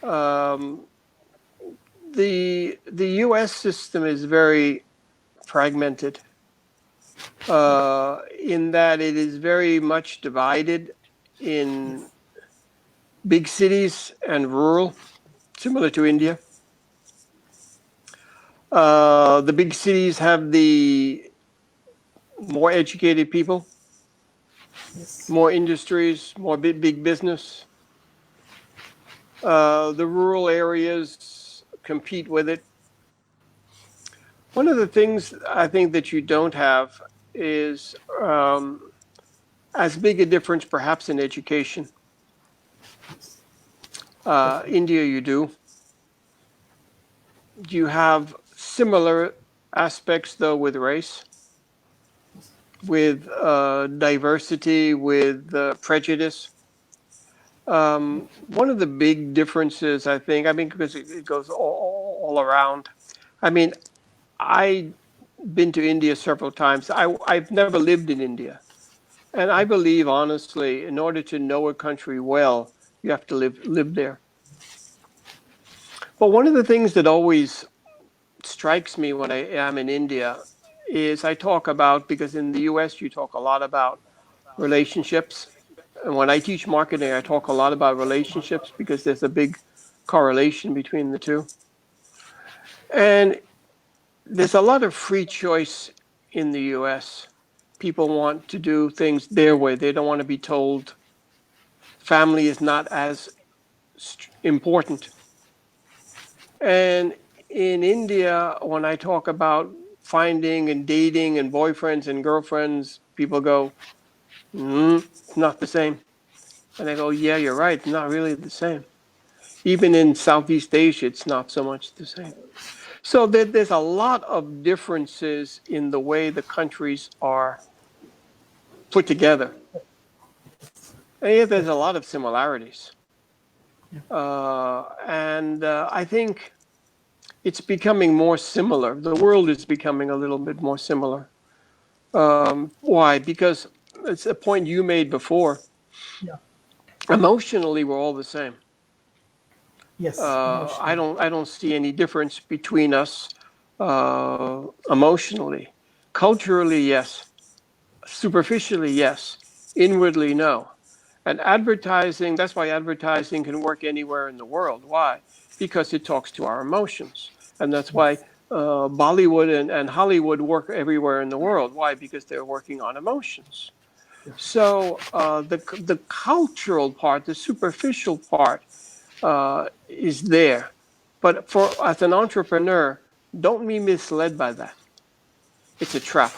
Um, the U.S. system is very fragmented in that it is very much divided in big cities and rural, similar to India. The big cities have the more educated people, Yes. more industries, more big business. The rural areas compete with it. One of the things I think that you don't have is as big a difference perhaps in education. India, you do. You have similar aspects, though, with race, with diversity, with prejudice. One of the big differences, I think, because it goes all around. I mean, I've been to India several times. I've never lived in India. And I believe, honestly, in order to know a country well, you have to live there. But one of the things that always strikes me when I am in India is I talk about, because in the US you talk a lot about relationships. And when I teach marketing, I talk a lot about relationships because there's a big correlation between the two. And there's a lot of free choice in the US. People want to do things their way. They don't want to be told. Family is not as important. And in India, when I talk about finding and dating and boyfriends and girlfriends, people go, it's not the same. And I go, yeah, you're right. It's not really the same. Even in Southeast Asia, it's not so much the same. So there's a lot of differences in the way the countries are put together. And yet there's a lot of similarities. I think it's becoming more similar. The world is becoming a little bit more similar. Why? Because it's a point you made before. Yeah. Emotionally, we're all the same. Yes. I don't see any difference between us emotionally. Culturally, yes. Superficially, yes. Inwardly, no. And advertising, that's why advertising can work anywhere in the world. Why? Because it talks to our emotions. And that's why Bollywood and Hollywood work everywhere in the world. Why? Because they're working on emotions. So the cultural part, the superficial part is there. But as an entrepreneur, don't be misled by that. It's a trap.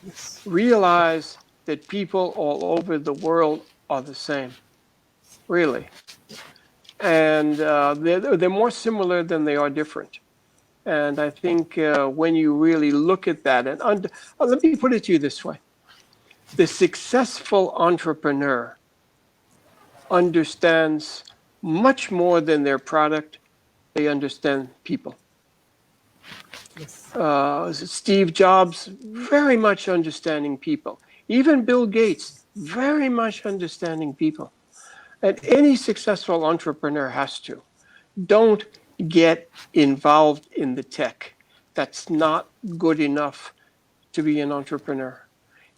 Yes. Realize that people all over the world are the same, really. And they're more similar than they are different. And I think when you really look at that, and let me put it to you this way. The successful entrepreneur understands much more than their product. They understand people. Yes. Steve Jobs, very much understanding people. Even Bill Gates, very much understanding people. And any successful entrepreneur has to. Don't get involved in the tech. That's not good enough to be an entrepreneur.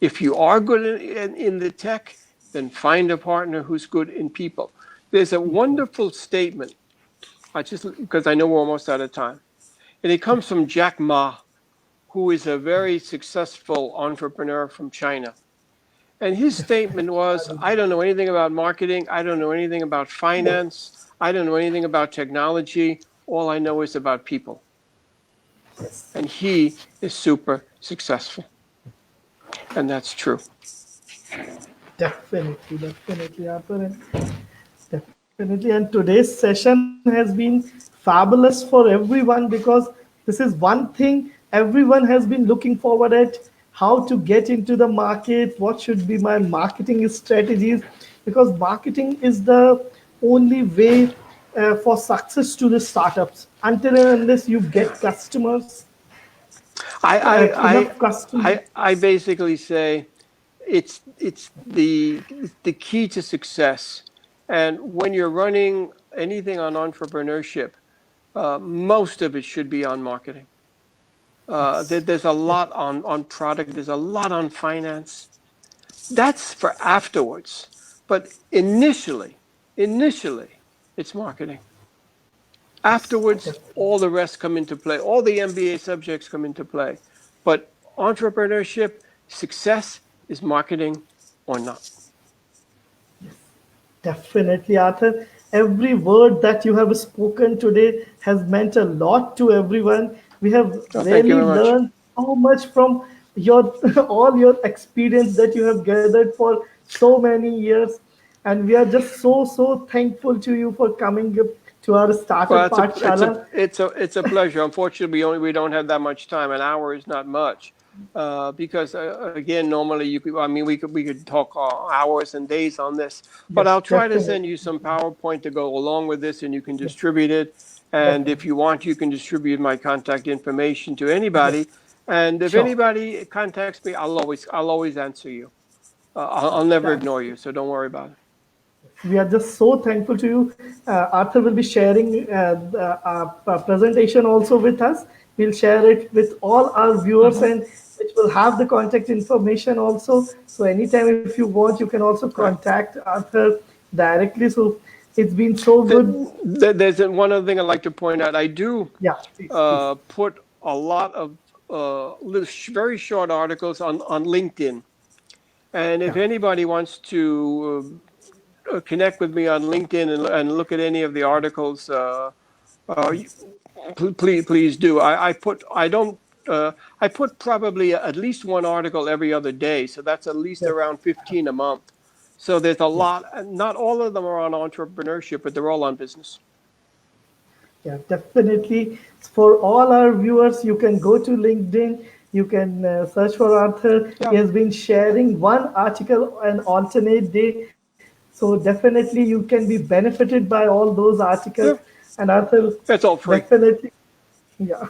If you are good in the tech, then find a partner who's good in people. There's a wonderful statement, because I know we're almost out of time, and it comes from Jack Ma, who is a very successful entrepreneur from China. And his statement was, I don't know anything about marketing. I don't know anything about finance. I don't know anything about technology. All I know is about people. Yes. And he is super successful. And that's true. Definitely, Antoine. Definitely. And today's session has been fabulous for everyone because this is one thing everyone has been looking forward at how to get into the market, what should be my marketing strategies, because marketing is the only way for success to the startups. Until and unless you get customers, enough customers. I basically say it's the key to success. And when you're running anything on entrepreneurship, most of it should be on marketing. There's a lot on product. There's a lot on finance. That's for afterwards. But initially, it's marketing. Afterwards, all the rest come into play. All the MBA subjects come into play. But entrepreneurship, success is marketing or not. Definitely, Arthur. Every word that you have spoken today has meant a lot to everyone. We have Thank you really very much. learned so much from your all your experience that you have gathered for so many years, and we are just so thankful to you for coming up to our Well, startup Pathshala. it's a pleasure. Unfortunately, we don't have that much time. An hour is not much, because again, normally I mean, we could talk hours and days on this. But Yes, I'll try to definitely, send you some PowerPoint to go along with this, and you can distribute it. And if definitely. you want, you can distribute my contact information to anybody. Yes, And if sure. anybody contacts me, I'll always answer you. I'll never That's ignore you, so don't worry about it. We are just so thankful to you. Arthur will be sharing presentation also with us. We'll share it with all our viewers, and it will have the contact information also. So anytime if you want, you can also Right. contact Arthur directly. So it's been so good. There's one other thing I'd like to point out. I do Yeah, please. put a lot of very short articles on LinkedIn. And if Yeah, anybody wants to connect with me on LinkedIn and look at any of the articles, uh, please do. I put probably at least one article every other day, so that's at least yes, around 15 a month. So there's a yes. lot. Not all of them are on entrepreneurship, but they're all on business. Yeah, definitely. For all our viewers, you can go to LinkedIn. You can search for Arthur. He Yeah, has been sharing one article an alternate day. So definitely you can be benefited by all those articles. yeah. And Arthur, It's all free. definitely, yeah.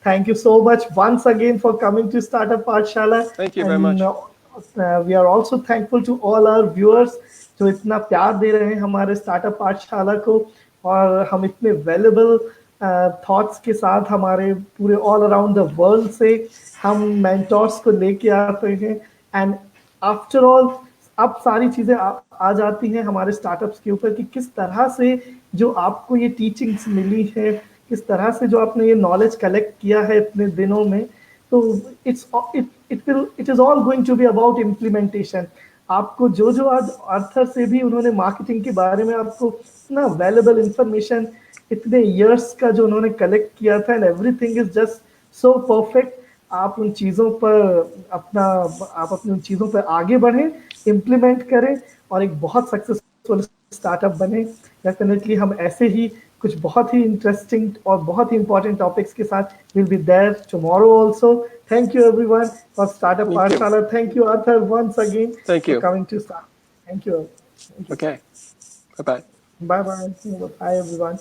Thank you so much once again for coming to Startup Pathshala. Thank you very And much. we are also thankful to all our viewers जो इतना प्यार दे रहे हैं हमारे startup पाठशाला को और हम इतने वैल्यूबल थॉट्स के साथ हमारे पूरे ऑल अराउंड द वर्ल्ड से हम मेंटोर्स को लेके आते हैं एंड आफ्टर ऑल अब सारी चीज़ें आ जाती हैं हमारे स्टार्टअप्स के ऊपर कि किस तरह से जो आपको ये टीचिंग्स मिली है किस तरह से जो आपने ये नॉलेज कलेक्ट किया है इतने दिनों में तो it is all going to be about implementation आपको जो जो आज आर्थर से भी उन्होंने मार्केटिंग के बारे में आपको इतना वैल्यूबल इंफॉर्मेशन इतने इयर्स का जो उन्होंने कलेक्ट किया था and everything is just so perfect आप उन चीज़ों पर आप अपनी उन चीज़ों पर आगे बढ़ें इम्प्लीमेंट करें और एक बहुत सक्सेसफुल स्टार्टअप बने डेफिनेटली हम ऐसे ही कुछ बहुत ही इंटरेस्टिंग और बहुत ही इंपॉर्टेंट टॉपिक्स के साथ will be there tomorrow also thank you everyone for startup Thank you. Pathshala thank you Arthur once again Thank for you. Coming to start thank you Okay. Bye bye. Bye bye bye everyone